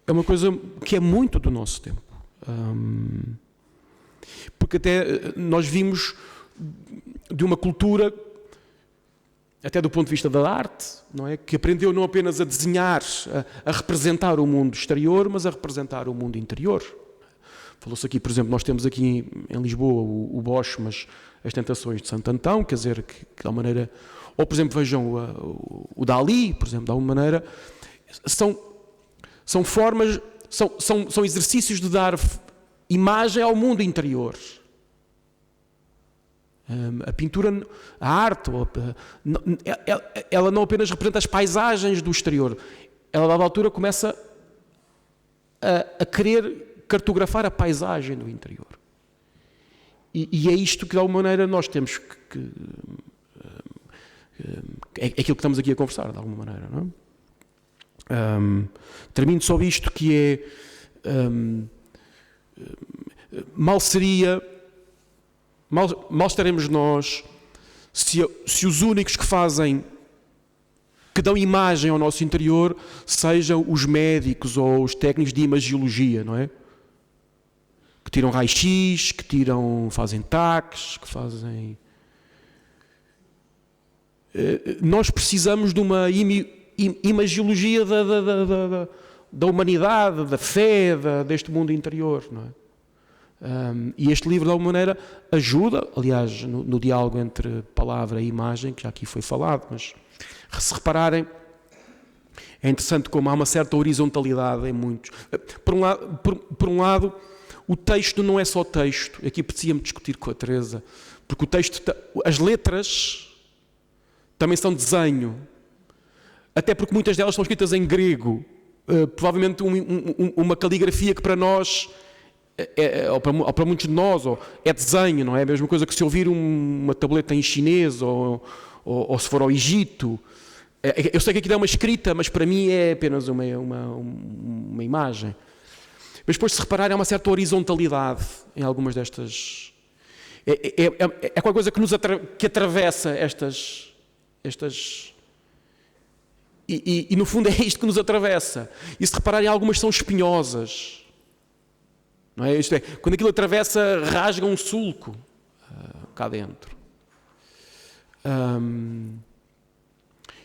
é uma coisa que é muito do nosso tempo. Porque até nós vimos de uma cultura, até do ponto de vista da arte, não é? Que aprendeu não apenas a desenhar, a representar o mundo exterior, mas a representar o mundo interior. Falou-se aqui, por exemplo, nós temos aqui em Lisboa o Bosch, mas as Tentações de Santo Antão, quer dizer, que de alguma maneira... Ou, por exemplo, vejam o Dalí, por exemplo, de alguma maneira, são formas, são exercícios de dar imagem ao mundo interior. A pintura, a arte, ela não apenas representa as paisagens do exterior, ela, a dada altura, começa a querer cartografar a paisagem do interior. E é isto que, de alguma maneira, nós temos que é aquilo que estamos aqui a conversar, de alguma maneira, não é? Termino só isto que é... mal estaremos nós se os únicos que dão imagem ao nosso interior sejam os médicos ou os técnicos de imagiologia, não é? Que tiram raio-x, fazem taques, que fazem... Nós precisamos de uma imagiologia da humanidade, da fé, deste mundo interior, não é? E este livro, de alguma maneira, ajuda, aliás, no diálogo entre palavra e imagem, que já aqui foi falado, mas se repararem, é interessante como há uma certa horizontalidade em muitos. Por um lado, o texto não é só texto, aqui apetecia-me discutir com a Teresa, porque o texto, as letras também são desenho, até porque muitas delas são escritas em grego, provavelmente uma caligrafia que para nós... ou para muitos de nós, é desenho, não é? A mesma coisa que se ouvir uma tableta em chinês ou se for ao Egito. Eu sei que aquilo é uma escrita, mas para mim é apenas uma imagem. Mas depois, se repararem, há uma certa horizontalidade em algumas destas... É qualquer coisa que atravessa estas... E no fundo é isto que nos atravessa. E se repararem, algumas são espinhosas. Não é? Isto é, quando aquilo atravessa, rasga um sulco cá dentro.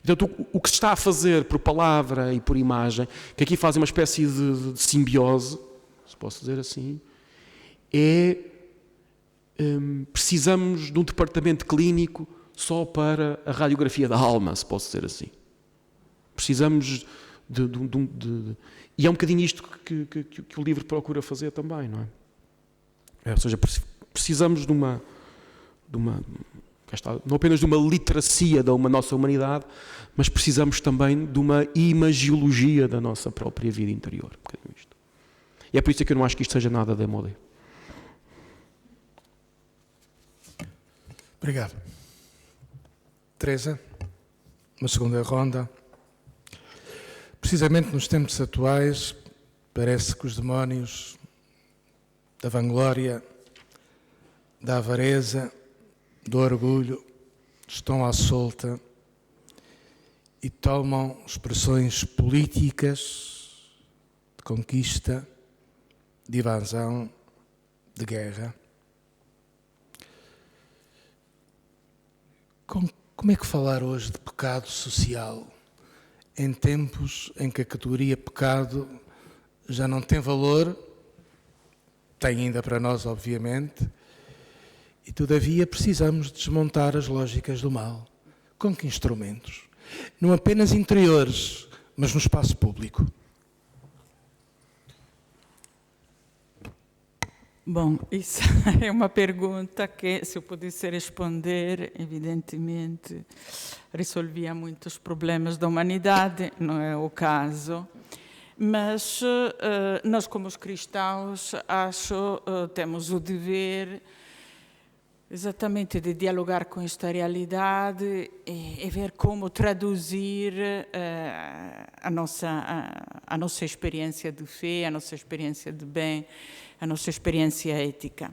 Então, o que se está a fazer por palavra e por imagem, que aqui faz uma espécie de simbiose, se posso dizer assim, precisamos de um departamento clínico só para a radiografia da alma, se posso dizer assim. Precisamos e é um bocadinho isto que o livro procura fazer também, não é? Ou seja, precisamos de uma não apenas de uma literacia da nossa humanidade, mas precisamos também de uma imagiologia da nossa própria vida interior. Um bocadinho isto. E é por isso que eu não acho que isto seja nada démodé. Obrigado. Teresa, uma segunda ronda. Precisamente nos tempos atuais, parece que os demónios da vanglória, da avareza, do orgulho estão à solta e tomam expressões políticas de conquista, de invasão, de guerra. Como é que falar hoje de pecado social em tempos em que a categoria pecado já não tem valor, tem ainda para nós, obviamente, e todavia precisamos desmontar as lógicas do mal. Com que instrumentos? Não apenas interiores, mas no espaço público. Bom, isso é uma pergunta que, se eu pudesse responder, evidentemente resolvia muitos problemas da humanidade, não é o caso, mas nós, como os cristãos, acho temos o dever exatamente de dialogar com esta realidade e ver como traduzir a nossa experiência de fé, a nossa experiência de bem, a nossa experiência ética.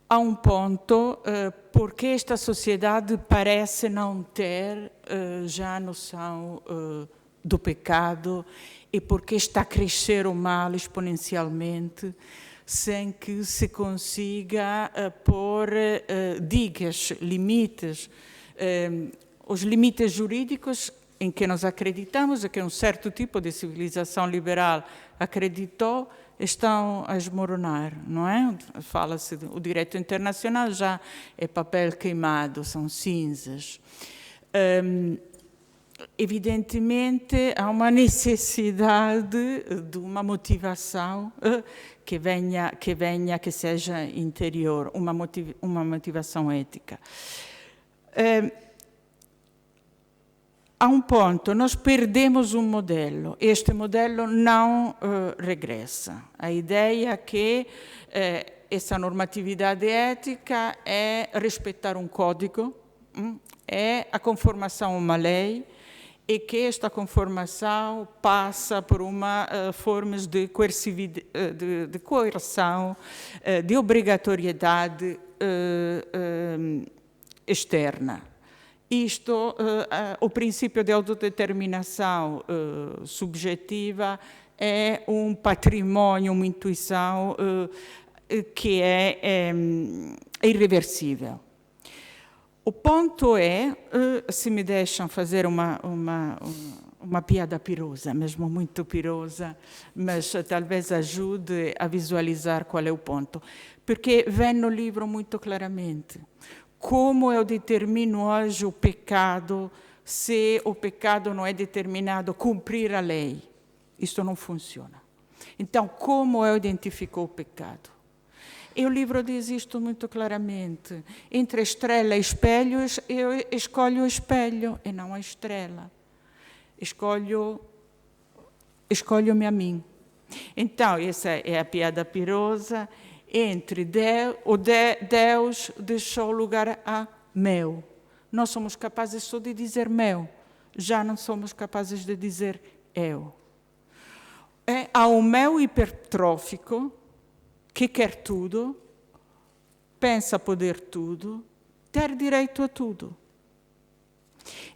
Há um ponto, porque esta sociedade parece não ter já a noção do pecado e porque está a crescer o mal exponencialmente, sem que se consiga pôr digas, limites. Os limites jurídicos em que nós acreditamos, e que um certo tipo de civilização liberal acreditou, estão a esmoronar, não é? Fala-se do direito internacional, já é papel queimado, são cinzas. Evidentemente, há uma necessidade de uma motivação que seja interior, uma motivação ética. A um ponto, nós perdemos um modelo. Este modelo não regressa. A ideia é que essa normatividade ética é respeitar um código, é a conformação a uma lei, e que esta conformação passa por formas de coerção, de obrigatoriedade externa. Isto, o princípio de autodeterminação subjetiva é um patrimônio, uma intuição que é irreversível. O ponto é, se me deixam fazer uma piada pirosa, mesmo muito pirosa, mas talvez ajude a visualizar qual é o ponto. Porque vem no livro muito claramente como eu determino hoje o pecado, se o pecado não é determinado cumprir a lei. Isso não funciona. Então, como eu identifico o pecado? E o livro diz isto muito claramente. Entre a estrela e espelhos, eu escolho o espelho e não a estrela. Escolho-me a mim. Então, essa é a piada pirosa. Entre Deus deixou lugar a meu. Nós somos capazes só de dizer meu. Já não somos capazes de dizer eu. Há o meu hipertrófico, que quer tudo, pensa poder tudo, ter direito a tudo.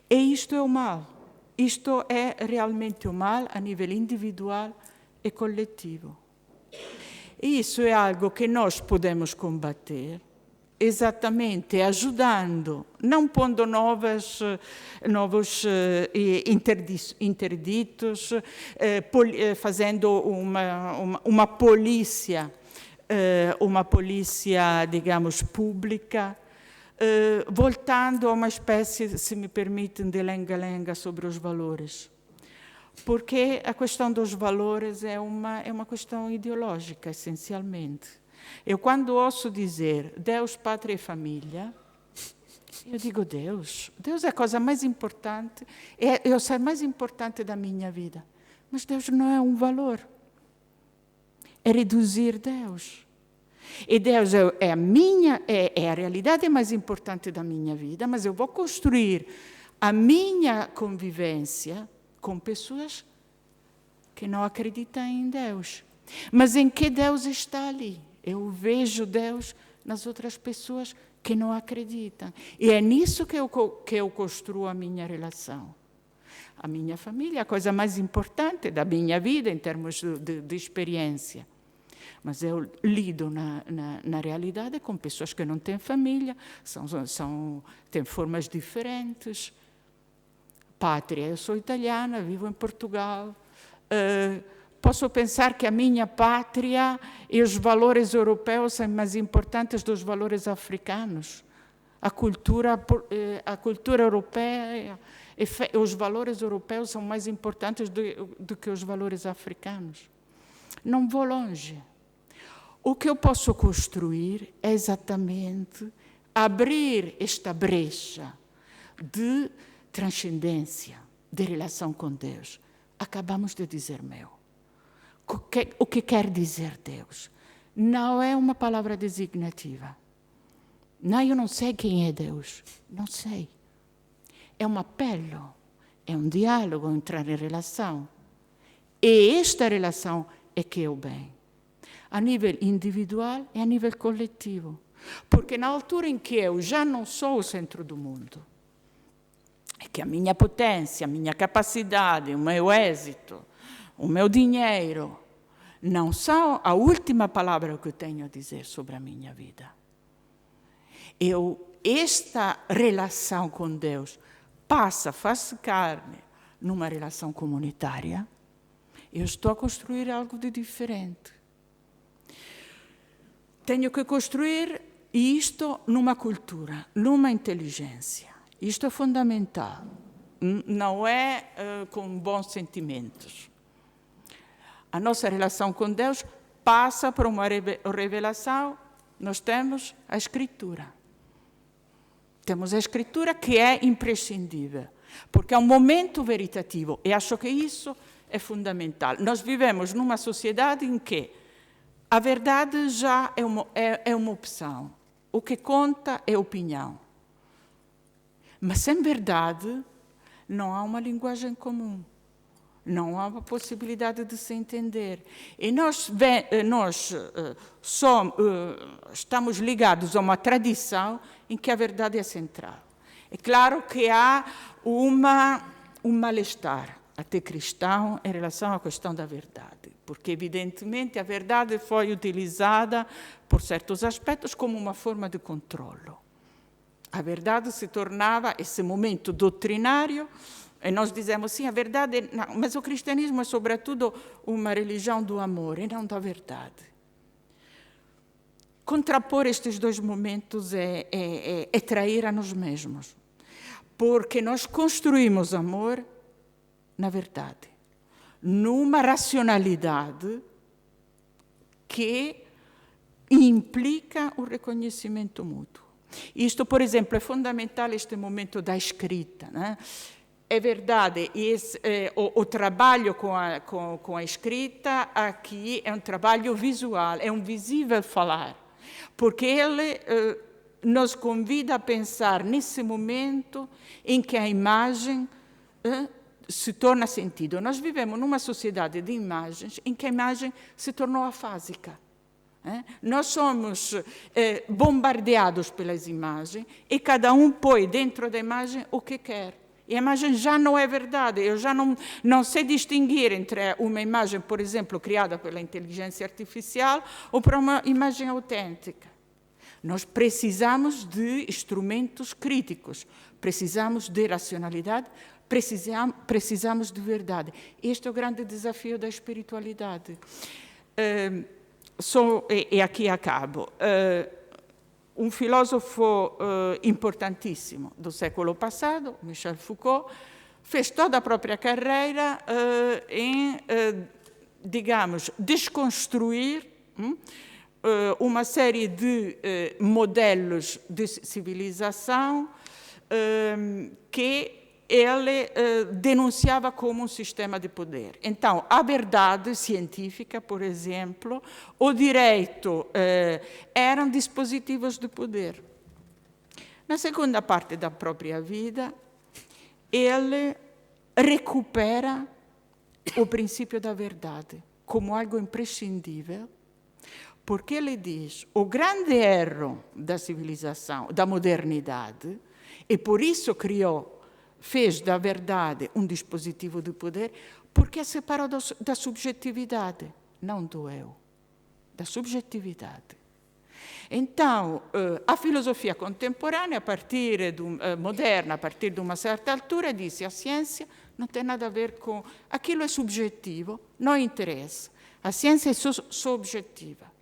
E isto é o mal. Isto é realmente o mal a nível individual e coletivo. E isso é algo que nós podemos combater exatamente ajudando, não pondo novos interditos, fazendo uma polícia, digamos, pública, voltando a uma espécie, se me permitem, de lenga-lenga sobre os valores. Porque a questão dos valores é uma questão ideológica, essencialmente. Eu, quando ouço dizer Deus, Pátria e Família, eu digo Deus é a coisa mais importante, é o ser mais importante da minha vida. Mas Deus não é um valor. É reduzir Deus. E Deus é a realidade mais importante da minha vida, mas eu vou construir a minha convivência com pessoas que não acreditam em Deus. Mas em que Deus está ali? Eu vejo Deus nas outras pessoas que não acreditam. E é nisso que eu construo a minha relação. A minha família é a coisa mais importante da minha vida em termos de experiência. Mas eu lido na realidade com pessoas que não têm família, têm formas diferentes. Pátria, eu sou italiana, vivo em Portugal. Posso pensar que a minha pátria e os valores europeus são mais importantes dos valores africanos. A cultura europeia e os valores europeus são mais importantes do que os valores africanos. Não vou longe. O que eu posso construir é exatamente abrir esta brecha de transcendência, de relação com Deus. Acabamos de dizer meu. O que quer dizer Deus? Não é uma palavra designativa. Não, eu não sei quem é Deus. Não sei. É um apelo, é um diálogo, entrar em relação. E esta relação é que é o bem. A nível individual e a nível coletivo. Porque na altura em que eu já não sou o centro do mundo, é que a minha potência, a minha capacidade, o meu êxito, o meu dinheiro, não são a última palavra que eu tenho a dizer sobre a minha vida. Esta relação com Deus passa, faz carne, numa relação comunitária. Eu estou a construir algo de diferente. Tenho que construir isto numa cultura, numa inteligência. Isto é fundamental. Não é com bons sentimentos. A nossa relação com Deus passa por uma revelação. Nós temos a Escritura. Temos a Escritura que é imprescindível, porque é um momento veritativo. E acho que isso é fundamental. Nós vivemos numa sociedade em que a verdade já é uma opção. O que conta é a opinião. Mas, sem verdade, não há uma linguagem comum. Não há uma possibilidade de se entender. E nós estamos ligados a uma tradição em que a verdade é central. É claro que há um mal-estar, até cristão, em relação à questão da verdade, porque, evidentemente, a verdade foi utilizada, por certos aspectos, como uma forma de controlo. A verdade se tornava esse momento doutrinário. E nós dizemos, sim, a verdade, não, mas o cristianismo é sobretudo uma religião do amor e não da verdade. Contrapor estes dois momentos é trair a nós mesmos, porque nós construímos amor na verdade, numa racionalidade que implica o reconhecimento mútuo. Isto, por exemplo, é fundamental este momento da escrita, né? É verdade, o trabalho com a escrita aqui é um trabalho visual, é um visível falar, porque ele nos convida a pensar nesse momento em que a imagem se torna sentido. Nós vivemos numa sociedade de imagens em que a imagem se tornou afásica. Nós somos bombardeados pelas imagens e cada um põe dentro da imagem o que quer. E a imagem já não é verdade. Eu já não sei distinguir entre uma imagem, por exemplo, criada pela inteligência artificial ou para uma imagem autêntica. Nós precisamos de instrumentos críticos, precisamos de racionalidade, precisamos de verdade. Este é o grande desafio da espiritualidade. E aqui acabo. Um filósofo importantíssimo do século passado, Michel Foucault, fez toda a própria carreira em, digamos, desconstruir uma série de modelos de civilização que ele denunciava como um sistema de poder. Então, a verdade científica, por exemplo, o direito eram dispositivos de poder. Na segunda parte da própria vida, ele recupera o princípio da verdade como algo imprescindível, porque ele diz: o grande erro da civilização, da modernidade, e por isso fez da verdade um dispositivo de poder, porque é separado da subjetividade, não do eu, da subjetividade. Então, a filosofia contemporânea, moderna, a partir de uma certa altura, disse: a ciência não tem nada a ver com... Aquilo é subjetivo, não interessa. A ciência é subjetiva.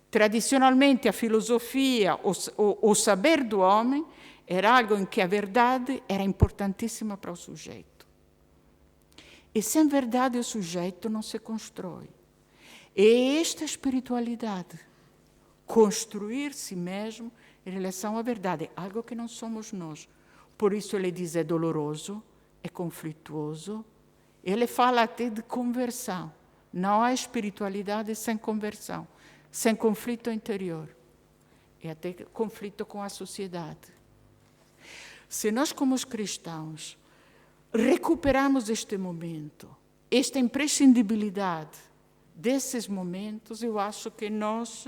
Tradicionalmente, a filosofia, o saber do homem, era algo em que a verdade era importantíssima para o sujeito. E sem verdade o sujeito não se constrói. E esta espiritualidade, construir si mesmo em relação à verdade, algo que não somos nós. Por isso ele diz: é doloroso, é conflituoso. Ele fala até de conversão. Não há espiritualidade sem conversão, sem conflito interior. E até conflito com a sociedade. Se nós, como os cristãos, recuperamos este momento, esta imprescindibilidade desses momentos, eu acho que nós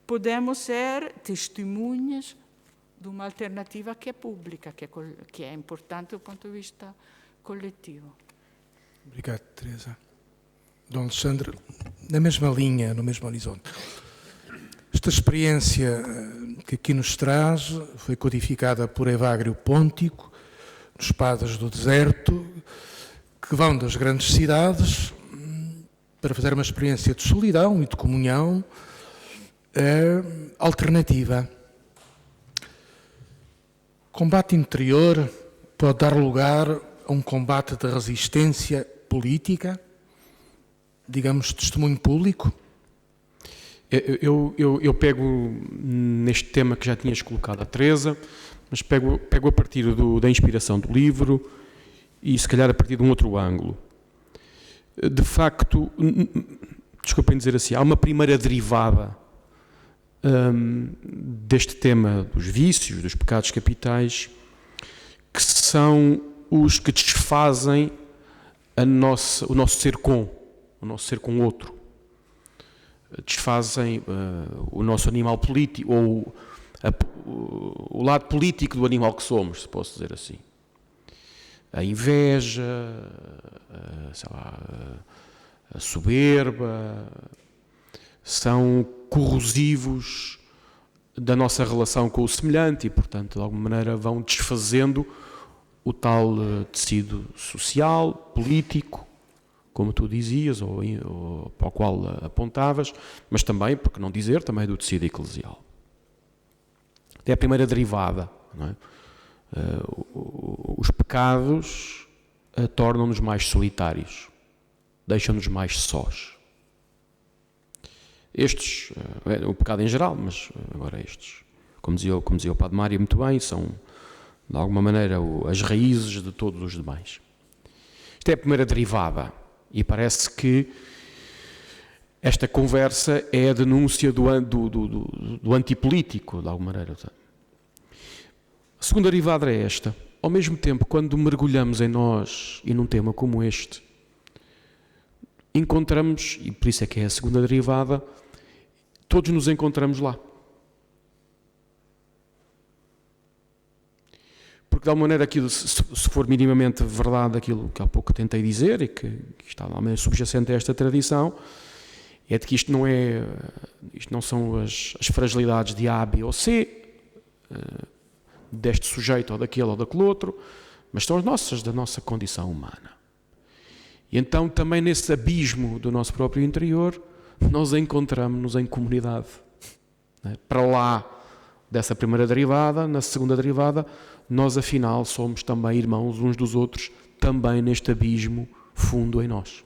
podemos ser testemunhas de uma alternativa que é pública, que é importante do ponto de vista coletivo. Obrigado, Teresa. Dom Alexandre, na mesma linha, no mesmo horizonte. Esta experiência que aqui nos traz foi codificada por Evagrio Póntico, dos padres do deserto, que vão das grandes cidades para fazer uma experiência de solidão e de comunhão alternativa. Combate interior pode dar lugar a um combate de resistência política, digamos, testemunho público. Eu pego neste tema que já tinhas colocado a Teresa, mas pego a partir da inspiração do livro e se calhar a partir de um outro ângulo. De facto, desculpem dizer assim, há uma primeira derivada deste tema dos vícios, dos pecados capitais, que são os que desfazem o nosso ser com o outro. Desfazem o nosso animal político, ou o lado político do animal que somos, se posso dizer assim. A inveja, sei lá, a soberba, são corrosivos da nossa relação com o semelhante e, portanto, de alguma maneira vão desfazendo o tal tecido social, político, como tu dizias, ou para o qual apontavas, mas também, por que não dizer, também do tecido eclesial. É a primeira derivada, não é? Os pecados tornam-nos mais solitários, deixam-nos mais sós. Estes, o pecado em geral, mas agora estes, como dizia o Padre Mário muito bem, são de alguma maneira as raízes de todos os demais. Esta é a primeira derivada e parece que esta conversa é a denúncia do antipolítico, de alguma maneira. A segunda derivada é esta. Ao mesmo tempo, quando mergulhamos em nós e num tema como este, encontramos, e por isso é que é a segunda derivada, todos nos encontramos lá. Porque de alguma maneira aquilo, se for minimamente verdade aquilo que há pouco tentei dizer e que está de alguma maneira subjacente a esta tradição, é de que isto não são as fragilidades de A, B ou C, deste sujeito ou daquele ou daquele outro, mas são as nossas, da nossa condição humana. E então também nesse abismo do nosso próprio interior, nós encontramos-nos em comunidade. Para lá dessa primeira derivada, na segunda derivada, nós afinal somos também irmãos uns dos outros, também neste abismo fundo em nós.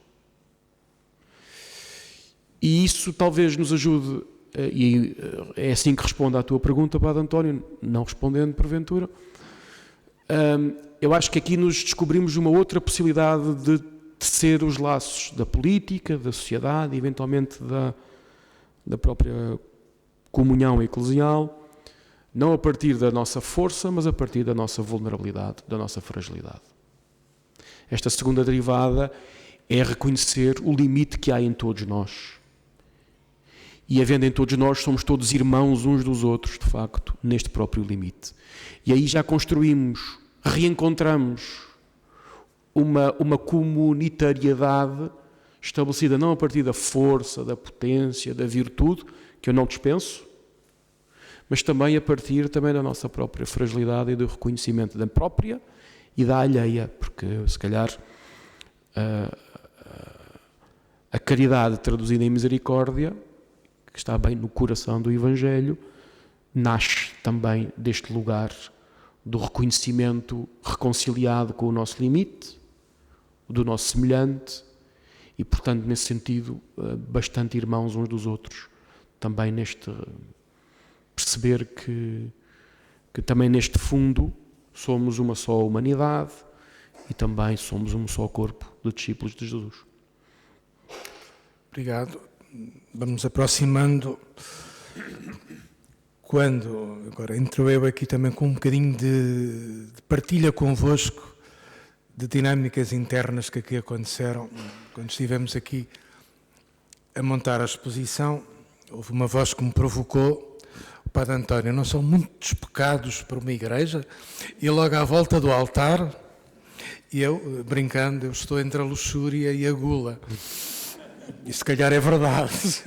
E isso talvez nos ajude, e é assim que respondo à tua pergunta, Padre António, não respondendo porventura. Eu acho que aqui nos descobrimos uma outra possibilidade de tecer os laços da política, da sociedade, eventualmente da própria comunhão eclesial, não a partir da nossa força, mas a partir da nossa vulnerabilidade, da nossa fragilidade. Esta segunda derivada é reconhecer o limite que há em todos nós. E havendo em todos nós, somos todos irmãos uns dos outros, de facto, neste próprio limite. E aí já construímos, reencontramos uma comunitariedade estabelecida não a partir da força, da potência, da virtude, que eu não dispenso, mas também a partir também da nossa própria fragilidade e do reconhecimento da própria e da alheia, porque se calhar a caridade traduzida em misericórdia, que está bem no coração do Evangelho, nasce também deste lugar do reconhecimento reconciliado com o nosso limite, do nosso semelhante e, portanto, nesse sentido, bastante irmãos uns dos outros. Também neste perceber que também neste fundo somos uma só humanidade e também somos um só corpo de discípulos de Jesus. Obrigado. Vamos aproximando. Agora entro eu aqui também com um bocadinho de partilha convosco de dinâmicas internas que aqui aconteceram. Quando estivemos aqui a montar a exposição, houve uma voz que me provocou. O Padre António, não são muitos pecados para uma igreja? E logo à volta do altar, e eu, brincando, eu estou entre a luxúria e a gula. E se calhar é verdade.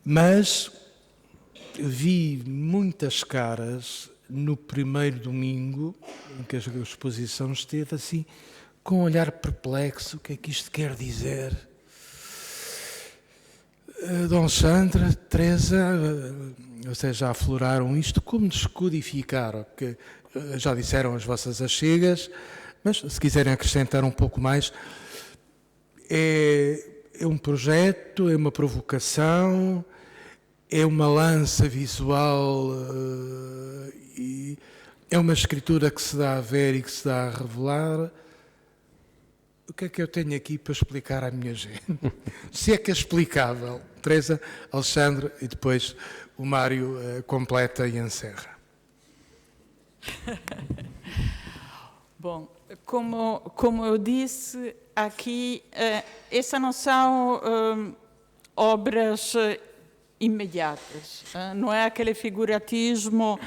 Mas vi muitas caras no primeiro domingo em que a exposição esteve assim, com um olhar perplexo. O que é que isto quer dizer? Dom Sandra, Teresa, vocês já afloraram isto, como descodificar? Porque já disseram as vossas achegas, mas se quiserem acrescentar um pouco mais, é um projeto, é uma provocação, é uma lança visual e é uma escritura que se dá a ver e que se dá a revelar. O que é que eu tenho aqui para explicar à minha gente? Se é que é explicável. Teresa, Alexandre e depois o Mário completa e encerra. Bom, como eu disse, aqui, essas não são obras imediatas, não é aquele figurativismo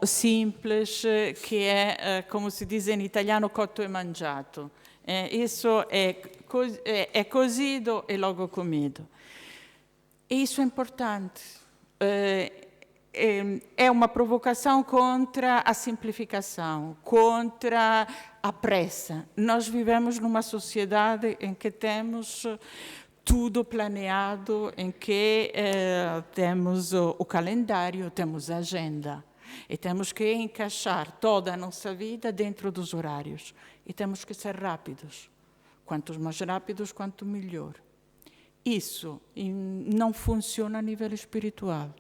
simples que é, como se diz em italiano, cotto e mangiato. Isso é cozido e logo comido. E isso é importante. É uma provocação contra a simplificação, contra a pressa. Nós vivemos numa sociedade em que temos tudo planeado, em que temos o calendário, temos a agenda. E temos que encaixar toda a nossa vida dentro dos horários. E temos que ser rápidos. Quanto mais rápidos, quanto melhor. Isso não funciona a nível espiritual.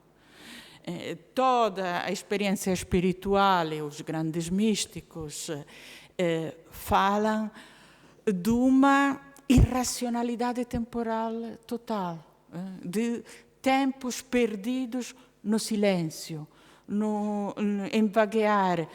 Toda a experiência espiritual e os grandes místicos falam de uma irracionalidade temporal total, de tempos perdidos no silêncio, em vaguear,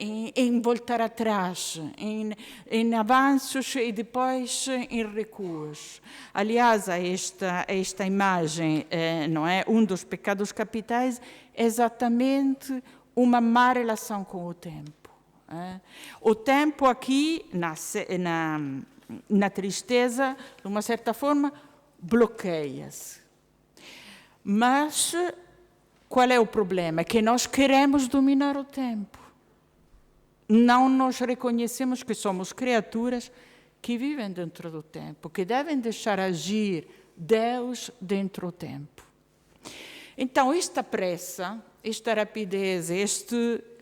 em voltar atrás, em avanços e depois em recuos. Aliás, esta imagem, não é? Um dos pecados capitais é exatamente uma má relação com o tempo. O tempo aqui, na tristeza, de uma certa forma, bloqueia-se. Mas qual é o problema? É que nós queremos dominar o tempo. Não nos reconhecemos que somos criaturas que vivem dentro do tempo, que devem deixar agir Deus dentro do tempo. Então, esta pressa, esta rapidez,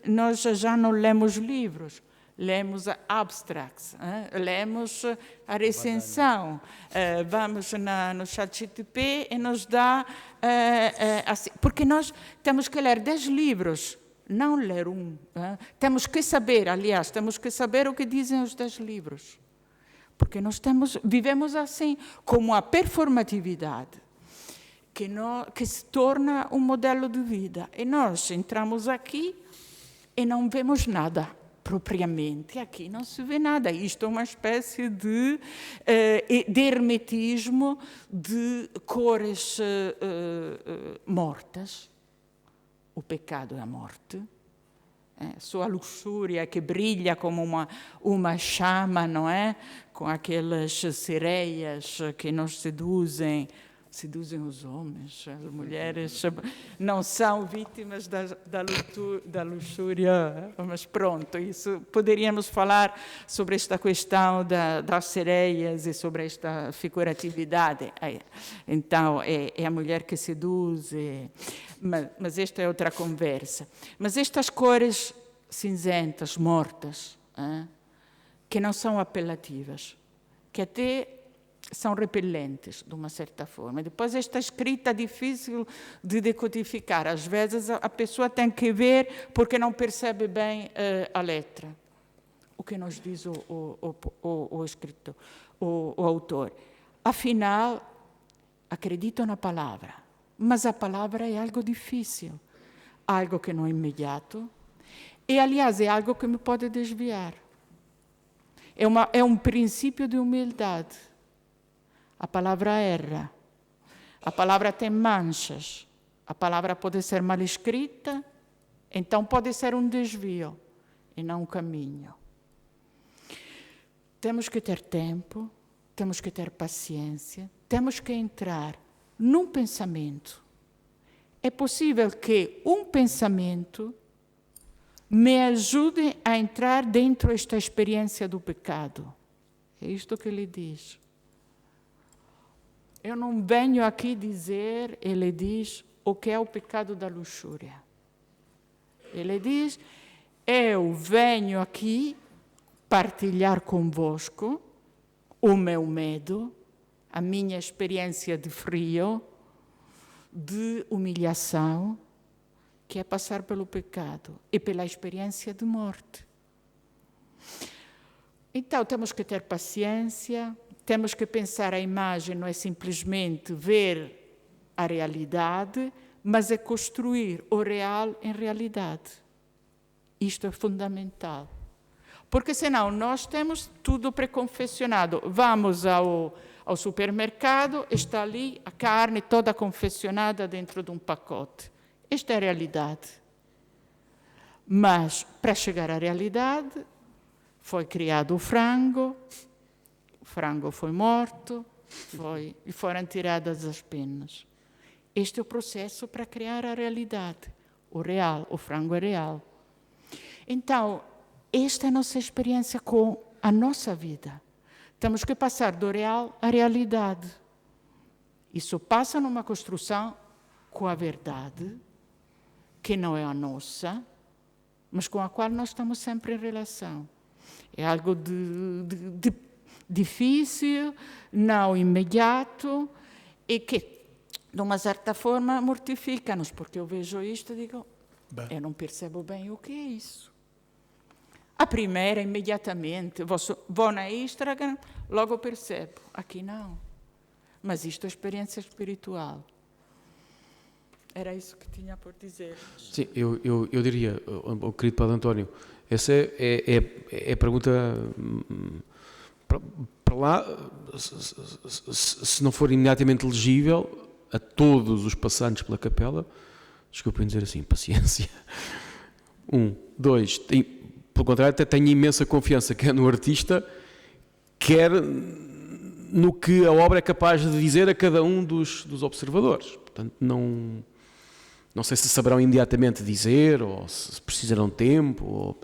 nós já não lemos livros, lemos abstracts, lemos a recensão, vamos no ChatGPT e nos dá assim, porque nós temos que ler 10 livros, não ler um. Temos que saber, aliás, temos que saber o que dizem os 10 livros, porque nós vivemos assim, como a performatividade, que se torna um modelo de vida. E nós entramos aqui e não vemos nada. Propriamente, aqui não se vê nada. Isto é uma espécie de hermetismo de cores mortas. O pecado é a morte. Só a luxúria que brilha como uma chama, não é? Com aquelas sereias que nos seduzem os homens, as mulheres não são vítimas da luxúria, mas pronto, isso poderíamos falar sobre esta questão das sereias e sobre esta figuratividade. Então, é a mulher que seduz, mas esta é outra conversa. Mas estas cores cinzentas, mortas, que não são apelativas, que até são repelentes, de uma certa forma. Depois, esta escrita difícil de decodificar. Às vezes, a pessoa tem que ver porque não percebe bem a letra. O que nos diz o escritor, o autor. Afinal, acredito na palavra, mas a palavra é algo difícil, algo que não é imediato, e, aliás, é algo que me pode desviar. É um princípio de humildade. A palavra erra, a palavra tem manchas, a palavra pode ser mal escrita, então pode ser um desvio e não um caminho. Temos que ter tempo, temos que ter paciência, temos que entrar num pensamento. É possível que um pensamento me ajude a entrar dentro desta experiência do pecado. É isto que ele diz. Eu não venho aqui dizer, ele diz, o que é o pecado da luxúria. Ele diz, eu venho aqui partilhar convosco o meu medo, a minha experiência de frio, de humilhação, que é passar pelo pecado e pela experiência de morte. Então, temos que ter paciência. Temos que pensar a imagem, não é simplesmente ver a realidade, mas é construir o real em realidade. Isto é fundamental. Porque senão nós temos tudo preconfeccionado. Vamos ao supermercado, está ali a carne toda confeccionada dentro de um pacote. Esta é a realidade. Mas, para chegar à realidade, foi criado o frango foi morto, e foram tiradas as penas. Este é o processo para criar a realidade, o real, o frango é real. Então, esta é a nossa experiência com a nossa vida. Temos que passar do real à realidade. Isso passa numa construção com a verdade, que não é a nossa, mas com a qual nós estamos sempre em relação. É algo de difícil, não imediato, e que, de uma certa forma, mortifica-nos, porque eu vejo isto e digo, eu não percebo bem o que é isso. A primeira, imediatamente, vou na Instagram, logo percebo. Aqui não. Mas isto é experiência espiritual. Era isso que tinha por dizer. Sim, eu diria, o querido Padre António, essa é a pergunta para lá, se não for imediatamente legível a todos os passantes pela capela, desculpem dizer assim, paciência. 1, 2, pelo contrário, até tenho imensa confiança, quer no artista, quer no que a obra é capaz de dizer a cada um dos observadores. Portanto, não sei se saberão imediatamente dizer, ou se precisarão de tempo.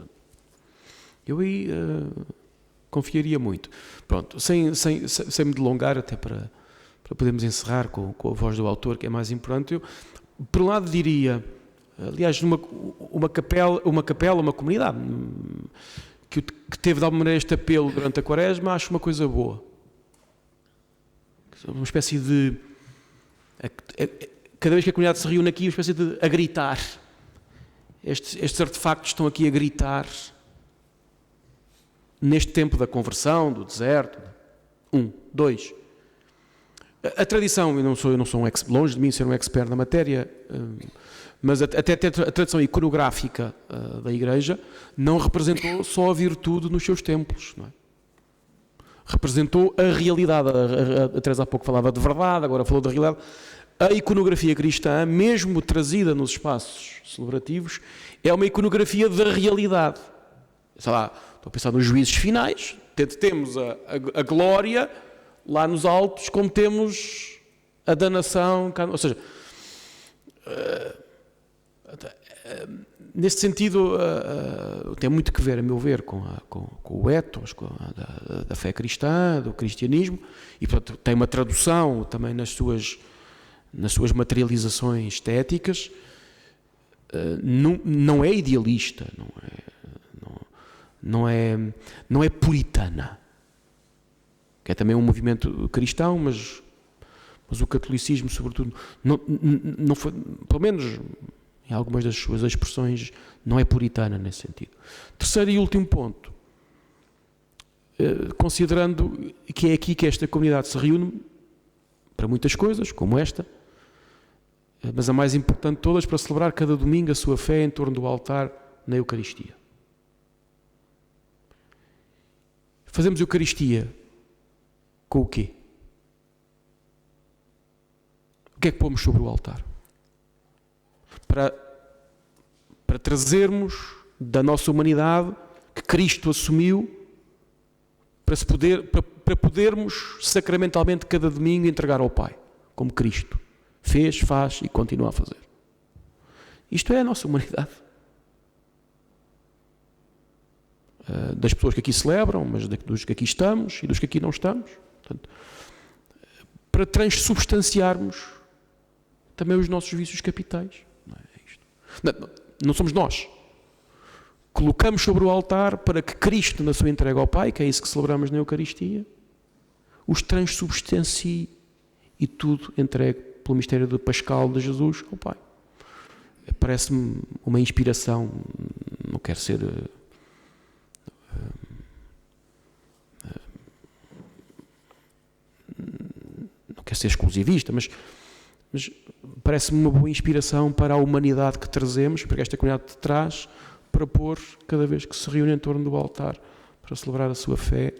Eu aí confiaria muito. Pronto, sem me delongar, até para podermos encerrar com a voz do autor, que é mais importante, eu, por um lado, diria, aliás, uma comunidade que teve de alguma maneira este apelo durante a Quaresma, acho uma coisa boa. Uma espécie de... Cada vez que a comunidade se reúne aqui, uma espécie de a gritar. Estes artefactos estão aqui a gritar neste tempo da conversão, do deserto. 1, 2. A tradição, eu não sou longe de mim ser um expert na matéria, mas até a tradição iconográfica da Igreja não representou só a virtude nos seus templos, não é? Representou a realidade. A Teresa há pouco falava de verdade, agora falou da realidade. A iconografia cristã, mesmo trazida nos espaços celebrativos, é uma iconografia da realidade. Sei lá, estou a pensar nos juízos finais, temos a glória lá nos altos, como temos a danação, ou seja, nesse sentido, tem muito que ver, a meu ver, com o ethos, da fé cristã, do cristianismo, e portanto tem uma tradução também nas suas materializações estéticas. Não é idealista, não é puritana, que é também um movimento cristão, mas o catolicismo, sobretudo, não foi, pelo menos em algumas das suas expressões, não é puritana nesse sentido. Terceiro e último ponto, considerando que é aqui que esta comunidade se reúne para muitas coisas, como esta, mas a mais importante de todas, para celebrar cada domingo a sua fé em torno do altar na Eucaristia. Fazemos Eucaristia com o quê? O que é que pomos sobre o altar? Para trazermos da nossa humanidade que Cristo assumiu, para podermos sacramentalmente cada domingo entregar ao Pai, como Cristo fez, faz e continua a fazer. Isto é a nossa humanidade. Das pessoas que aqui celebram, mas dos que aqui estamos e dos que aqui não estamos. Portanto, para transubstanciarmos também os nossos vícios capitais. Não é isto. Não somos nós. Colocamos sobre o altar para que Cristo, na sua entrega ao Pai, que é isso que celebramos na Eucaristia, os transubstancie e tudo entregue pelo mistério do Pascal de Jesus ao Pai. Parece-me uma inspiração, não quero ser... não quero ser exclusivista, mas parece-me uma boa inspiração para a humanidade que trazemos, porque esta comunidade traz, para pôr cada vez que se reúne em torno do altar, para celebrar a sua fé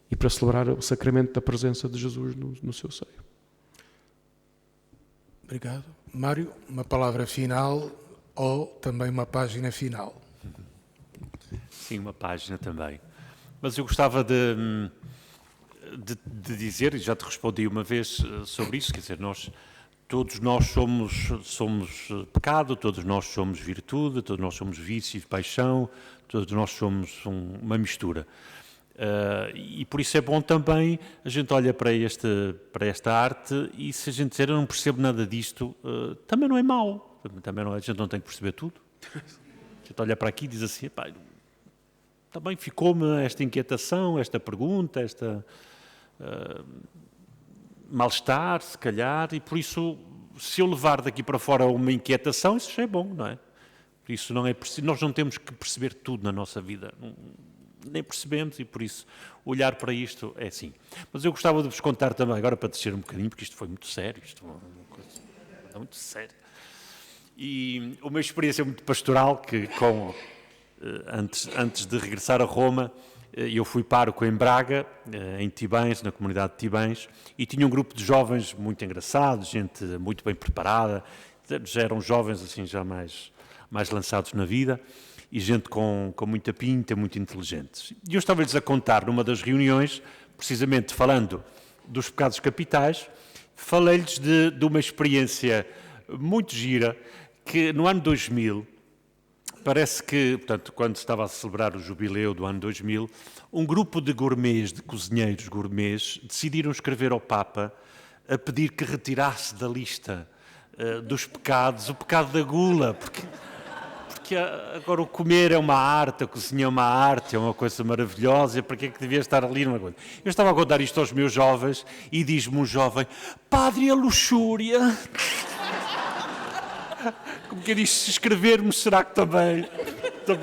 e para celebrar o sacramento da presença de Jesus no seu seio. Obrigado. Mário, uma palavra final ou também uma página final? Sim, uma página também. Mas eu gostava de dizer, e já te respondi uma vez sobre isso, quer dizer, todos nós somos pecado, todos nós somos virtude, todos nós somos vício e paixão, todos nós somos uma mistura. E por isso é bom também a gente olha para esta arte e se a gente disser eu não percebo nada disto, também não é mau, a gente não tem que perceber tudo. A gente olha para aqui e diz assim, pá, também ficou-me esta inquietação, esta pergunta, esta mal-estar, se calhar, e por isso, se eu levar daqui para fora uma inquietação, isso já é bom, não é? Por isso não é preciso, nós não temos que perceber tudo na nossa vida, nem percebemos e por isso olhar para isto é assim. Mas eu gostava de vos contar também, agora para descer um bocadinho, porque isto foi muito sério, isto é uma coisa muito séria. E uma experiência muito pastoral que antes de regressar a Roma, eu fui pároco em Braga, em Tibães, na comunidade de Tibães, e tinha um grupo de jovens muito engraçados, gente muito bem preparada, já eram jovens assim já mais lançados na vida, e gente com muita pinta, muito inteligentes. E eu estava-lhes a contar numa das reuniões, precisamente falando dos pecados capitais, falei-lhes de uma experiência muito gira, que no ano 2000, parece que, portanto, quando se estava a celebrar o jubileu do ano 2000, um grupo de gourmets, de cozinheiros gourmets, decidiram escrever ao Papa a pedir que retirasse da lista dos pecados o pecado da gula, porque agora o comer é uma arte, a cozinha é uma arte, é uma coisa maravilhosa, e para que é que devia estar ali numa coisa? Eu estava a contar isto aos meus jovens e diz-me um jovem, padre, a luxúria... Como que diz, se escrevermos, será que também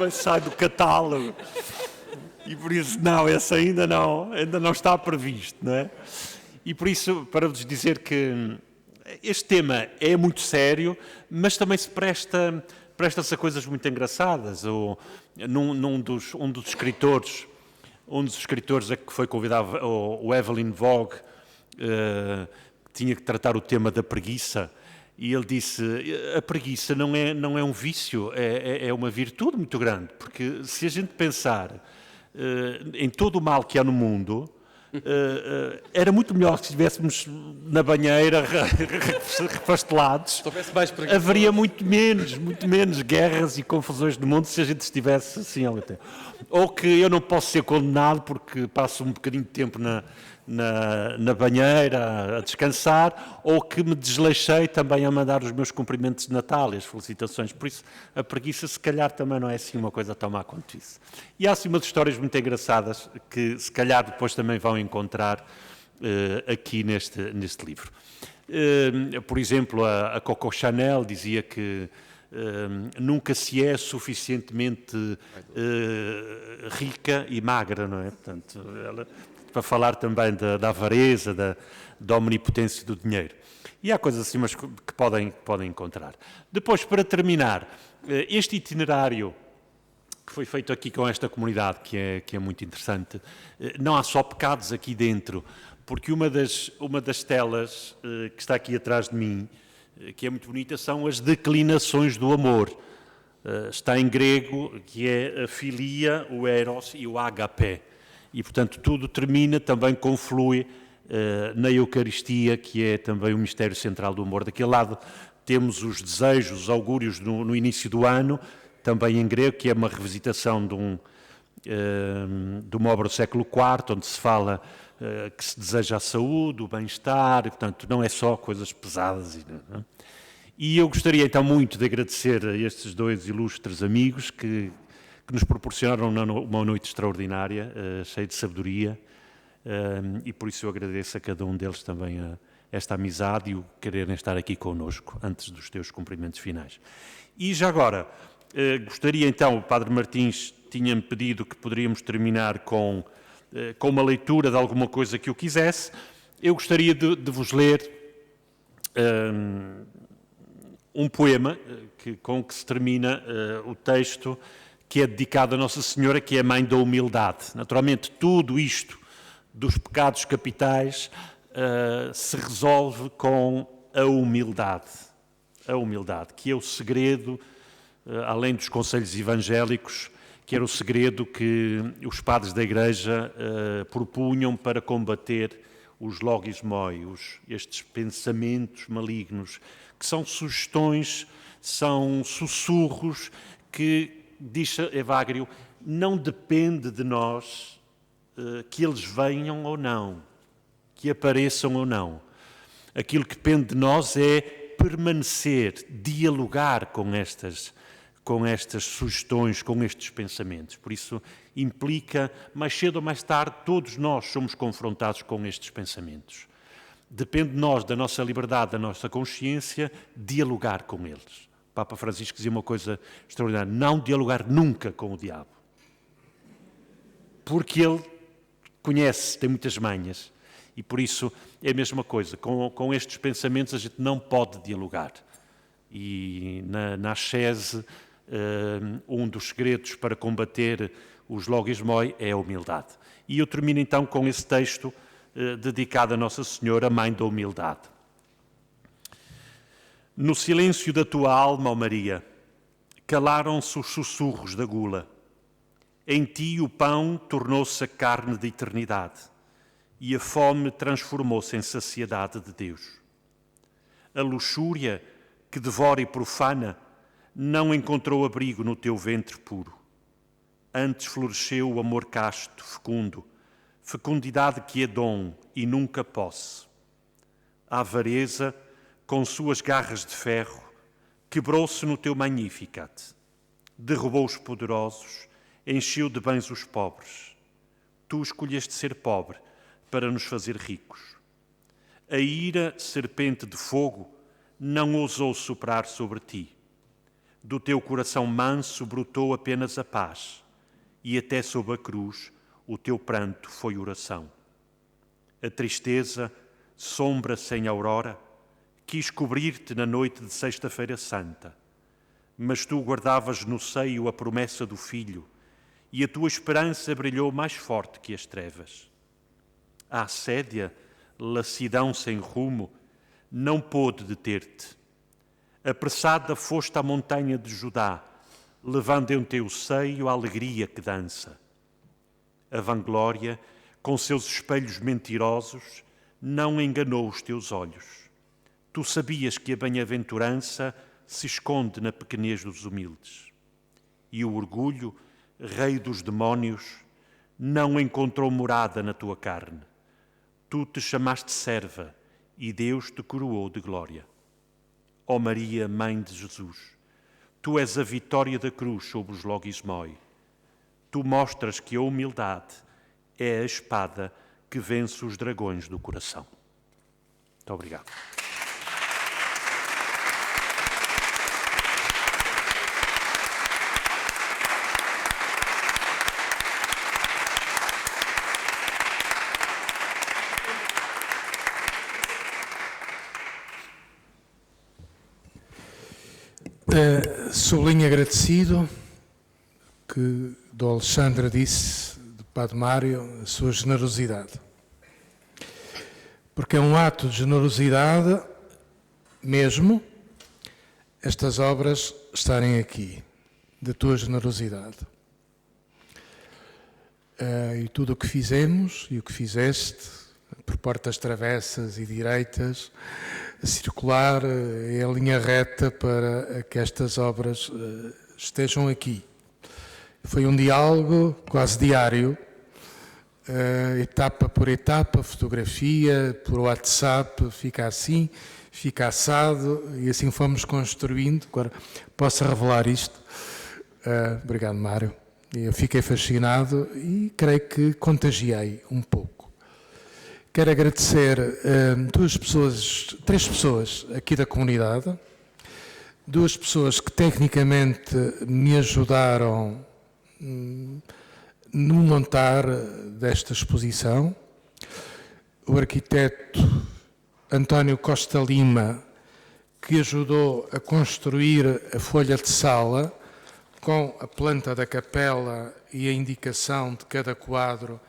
sai do catálogo? E por isso, não, esse ainda não está previsto, não é? E por isso, para vos dizer que este tema é muito sério, mas também se presta-se a coisas muito engraçadas. Um dos escritores a que foi convidado, o Evelyn Vogue, tinha que tratar o tema da preguiça. E ele disse, a preguiça não é um vício, é uma virtude muito grande, porque se a gente pensar em todo o mal que há no mundo, era muito melhor se estivéssemos na banheira repastelados, haveria muito menos guerras e confusões no mundo se a gente estivesse assim ao tempo. Ou que eu não posso ser condenado porque passo um bocadinho de tempo na banheira a descansar, ou que me desleixei também a mandar os meus cumprimentos de Natal e as felicitações. Por isso, a preguiça se calhar também não é assim uma coisa tão má quanto isso. E há assim umas histórias muito engraçadas que se calhar depois também vão encontrar aqui neste livro. Por exemplo, a Coco Chanel dizia que nunca se é suficientemente rica e magra, não é? Portanto, para falar também da avareza, da omnipotência do dinheiro. E há coisas assim mas que podem encontrar. Depois, para terminar, este itinerário que foi feito aqui com esta comunidade, que é muito interessante, não há só pecados aqui dentro, porque uma das telas que está aqui atrás de mim, que é muito bonita, são as declinações do amor. Está em grego, que é a filia, o eros e o agape. E, portanto, tudo termina, também conflui na Eucaristia, que é também o mistério central do amor. Daquele lado temos os desejos, os augúrios no início do ano, também em grego, que é uma revisitação de uma obra do século IV, onde se fala que se deseja a saúde, o bem-estar, e, portanto, não é só coisas pesadas. Não é? E eu gostaria, então, muito de agradecer a estes dois ilustres amigos que nos proporcionaram uma noite extraordinária, cheia de sabedoria, e por isso eu agradeço a cada um deles também esta amizade e o quererem estar aqui connosco antes dos teus cumprimentos finais. E já agora, gostaria então, o Padre Martins tinha-me pedido que poderíamos terminar com uma leitura de alguma coisa que eu quisesse. Eu gostaria de vos ler um poema com que se termina o texto, que é dedicado a Nossa Senhora, que é a Mãe da Humildade. Naturalmente, tudo isto dos pecados capitais se resolve com a humildade. A humildade, que é o segredo, além dos conselhos evangélicos, que era o segredo que os padres da Igreja propunham para combater os logismoi, estes pensamentos malignos, que são sugestões, são sussurros que, diz Evagrio, não depende de nós que eles venham ou não, que apareçam ou não. Aquilo que depende de nós é permanecer, dialogar com estas sugestões, com estes pensamentos. Por isso, implica, mais cedo ou mais tarde, todos nós somos confrontados com estes pensamentos. Depende de nós, da nossa liberdade, da nossa consciência, dialogar com eles. O Papa Francisco dizia uma coisa extraordinária: não dialogar nunca com o diabo. Porque ele conhece, tem muitas manhas. E por isso é a mesma coisa. Com estes pensamentos a gente não pode dialogar. E na ascese, um dos segredos para combater os logismoi é a humildade. E eu termino então com esse texto dedicado a Nossa Senhora, Mãe da Humildade. No silêncio da tua alma, ó Maria, calaram-se os sussurros da gula. Em ti o pão tornou-se a carne de eternidade e a fome transformou-se em saciedade de Deus. A luxúria que devora e profana não encontrou abrigo no teu ventre puro. Antes floresceu o amor casto, fecundo, fecundidade que é dom e nunca posse. A avareza, com suas garras de ferro, quebrou-se no teu Magnificat, derrubou os poderosos, encheu de bens os pobres. Tu escolheste ser pobre para nos fazer ricos. A ira, serpente de fogo, não ousou soprar sobre ti. Do teu coração manso brotou apenas a paz, e até sob a cruz o teu pranto foi oração. A tristeza, sombra sem aurora, quis cobrir-te na noite de Sexta-feira Santa, mas tu guardavas no seio a promessa do Filho, e a tua esperança brilhou mais forte que as trevas. A assédia, lassidão sem rumo, não pôde deter-te. Apressada foste à montanha de Judá, levando em teu seio a alegria que dança. A vanglória, com seus espelhos mentirosos, não enganou os teus olhos. Tu sabias que a bem-aventurança se esconde na pequenez dos humildes. E o orgulho, rei dos demónios, não encontrou morada na tua carne. Tu te chamaste serva e Deus te coroou de glória. Ó Maria, Mãe de Jesus, tu és a vitória da cruz sobre os logismoi. Tu mostras que a humildade é a espada que vence os dragões do coração. Muito obrigado. Sublinho agradecido que do Alexandre disse, do Padre Mário, a sua generosidade. Porque é um ato de generosidade mesmo estas obras estarem aqui, da tua generosidade. E tudo o que fizemos e o que fizeste, por portas travessas e direitas, a circular, é a linha reta para que estas obras estejam aqui. Foi um diálogo quase diário, etapa por etapa, fotografia, por WhatsApp, fica assim, fica assado, e assim fomos construindo. Agora posso revelar isto. Obrigado, Mário. Eu fiquei fascinado e creio que contagiei um pouco. Quero agradecer três pessoas aqui da comunidade, duas pessoas que tecnicamente me ajudaram no montar desta exposição, o arquiteto António Costa Lima, que ajudou a construir a folha de sala com a planta da capela e a indicação de cada quadro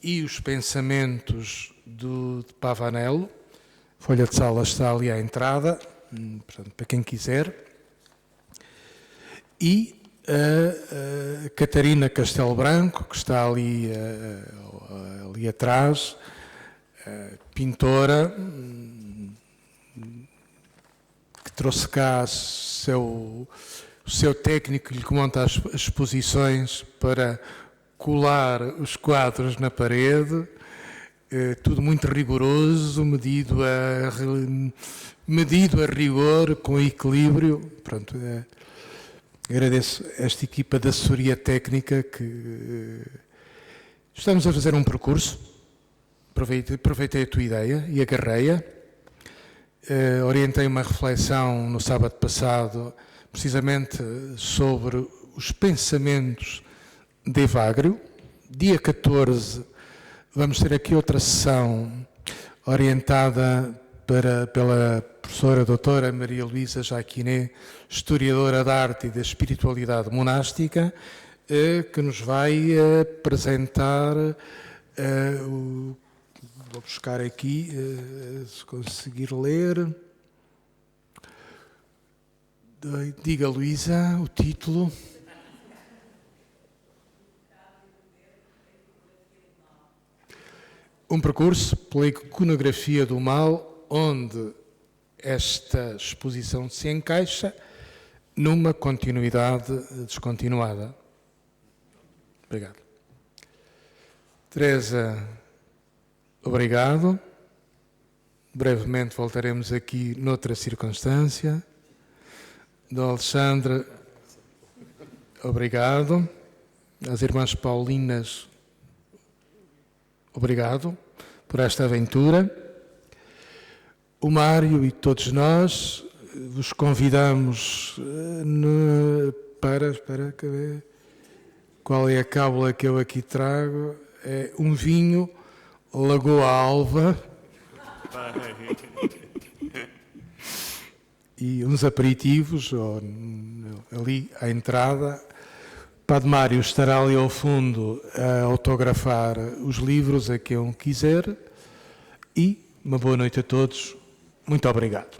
e os pensamentos de Pavanello. A folha de sala está ali à entrada, portanto, para quem quiser. E a Catarina Castelo Branco, que está ali atrás, pintora, que trouxe cá o seu técnico que lhe monta as exposições para colar os quadros na parede, tudo muito rigoroso, medido a rigor, com equilíbrio. Pronto, agradeço esta equipa da assessoria técnica que estamos a fazer um percurso. Aproveitei a tua ideia e agarrei-a. Orientei uma reflexão no sábado passado, precisamente sobre os pensamentos de Evagrio. Dia 14 vamos ter aqui outra sessão orientada pela professora doutora Maria Luísa Jaquiné, historiadora da arte e da espiritualidade monástica, que nos vai apresentar vou buscar aqui, se conseguir ler. Diga, Luísa, o título. Um percurso pela iconografia do mal, onde esta exposição se encaixa numa continuidade descontinuada. Obrigado. Teresa, obrigado. Brevemente voltaremos aqui noutra circunstância. Do Alexandre, obrigado. Às irmãs Paulinas, obrigado por esta aventura. O Mário e todos nós vos convidamos para qual é a cábula que eu aqui trago? É um vinho Lagoa Alva e uns aperitivos ali à entrada. Padre Mário estará ali ao fundo a autografar os livros a quem quiser. E uma boa noite a todos. Muito obrigado.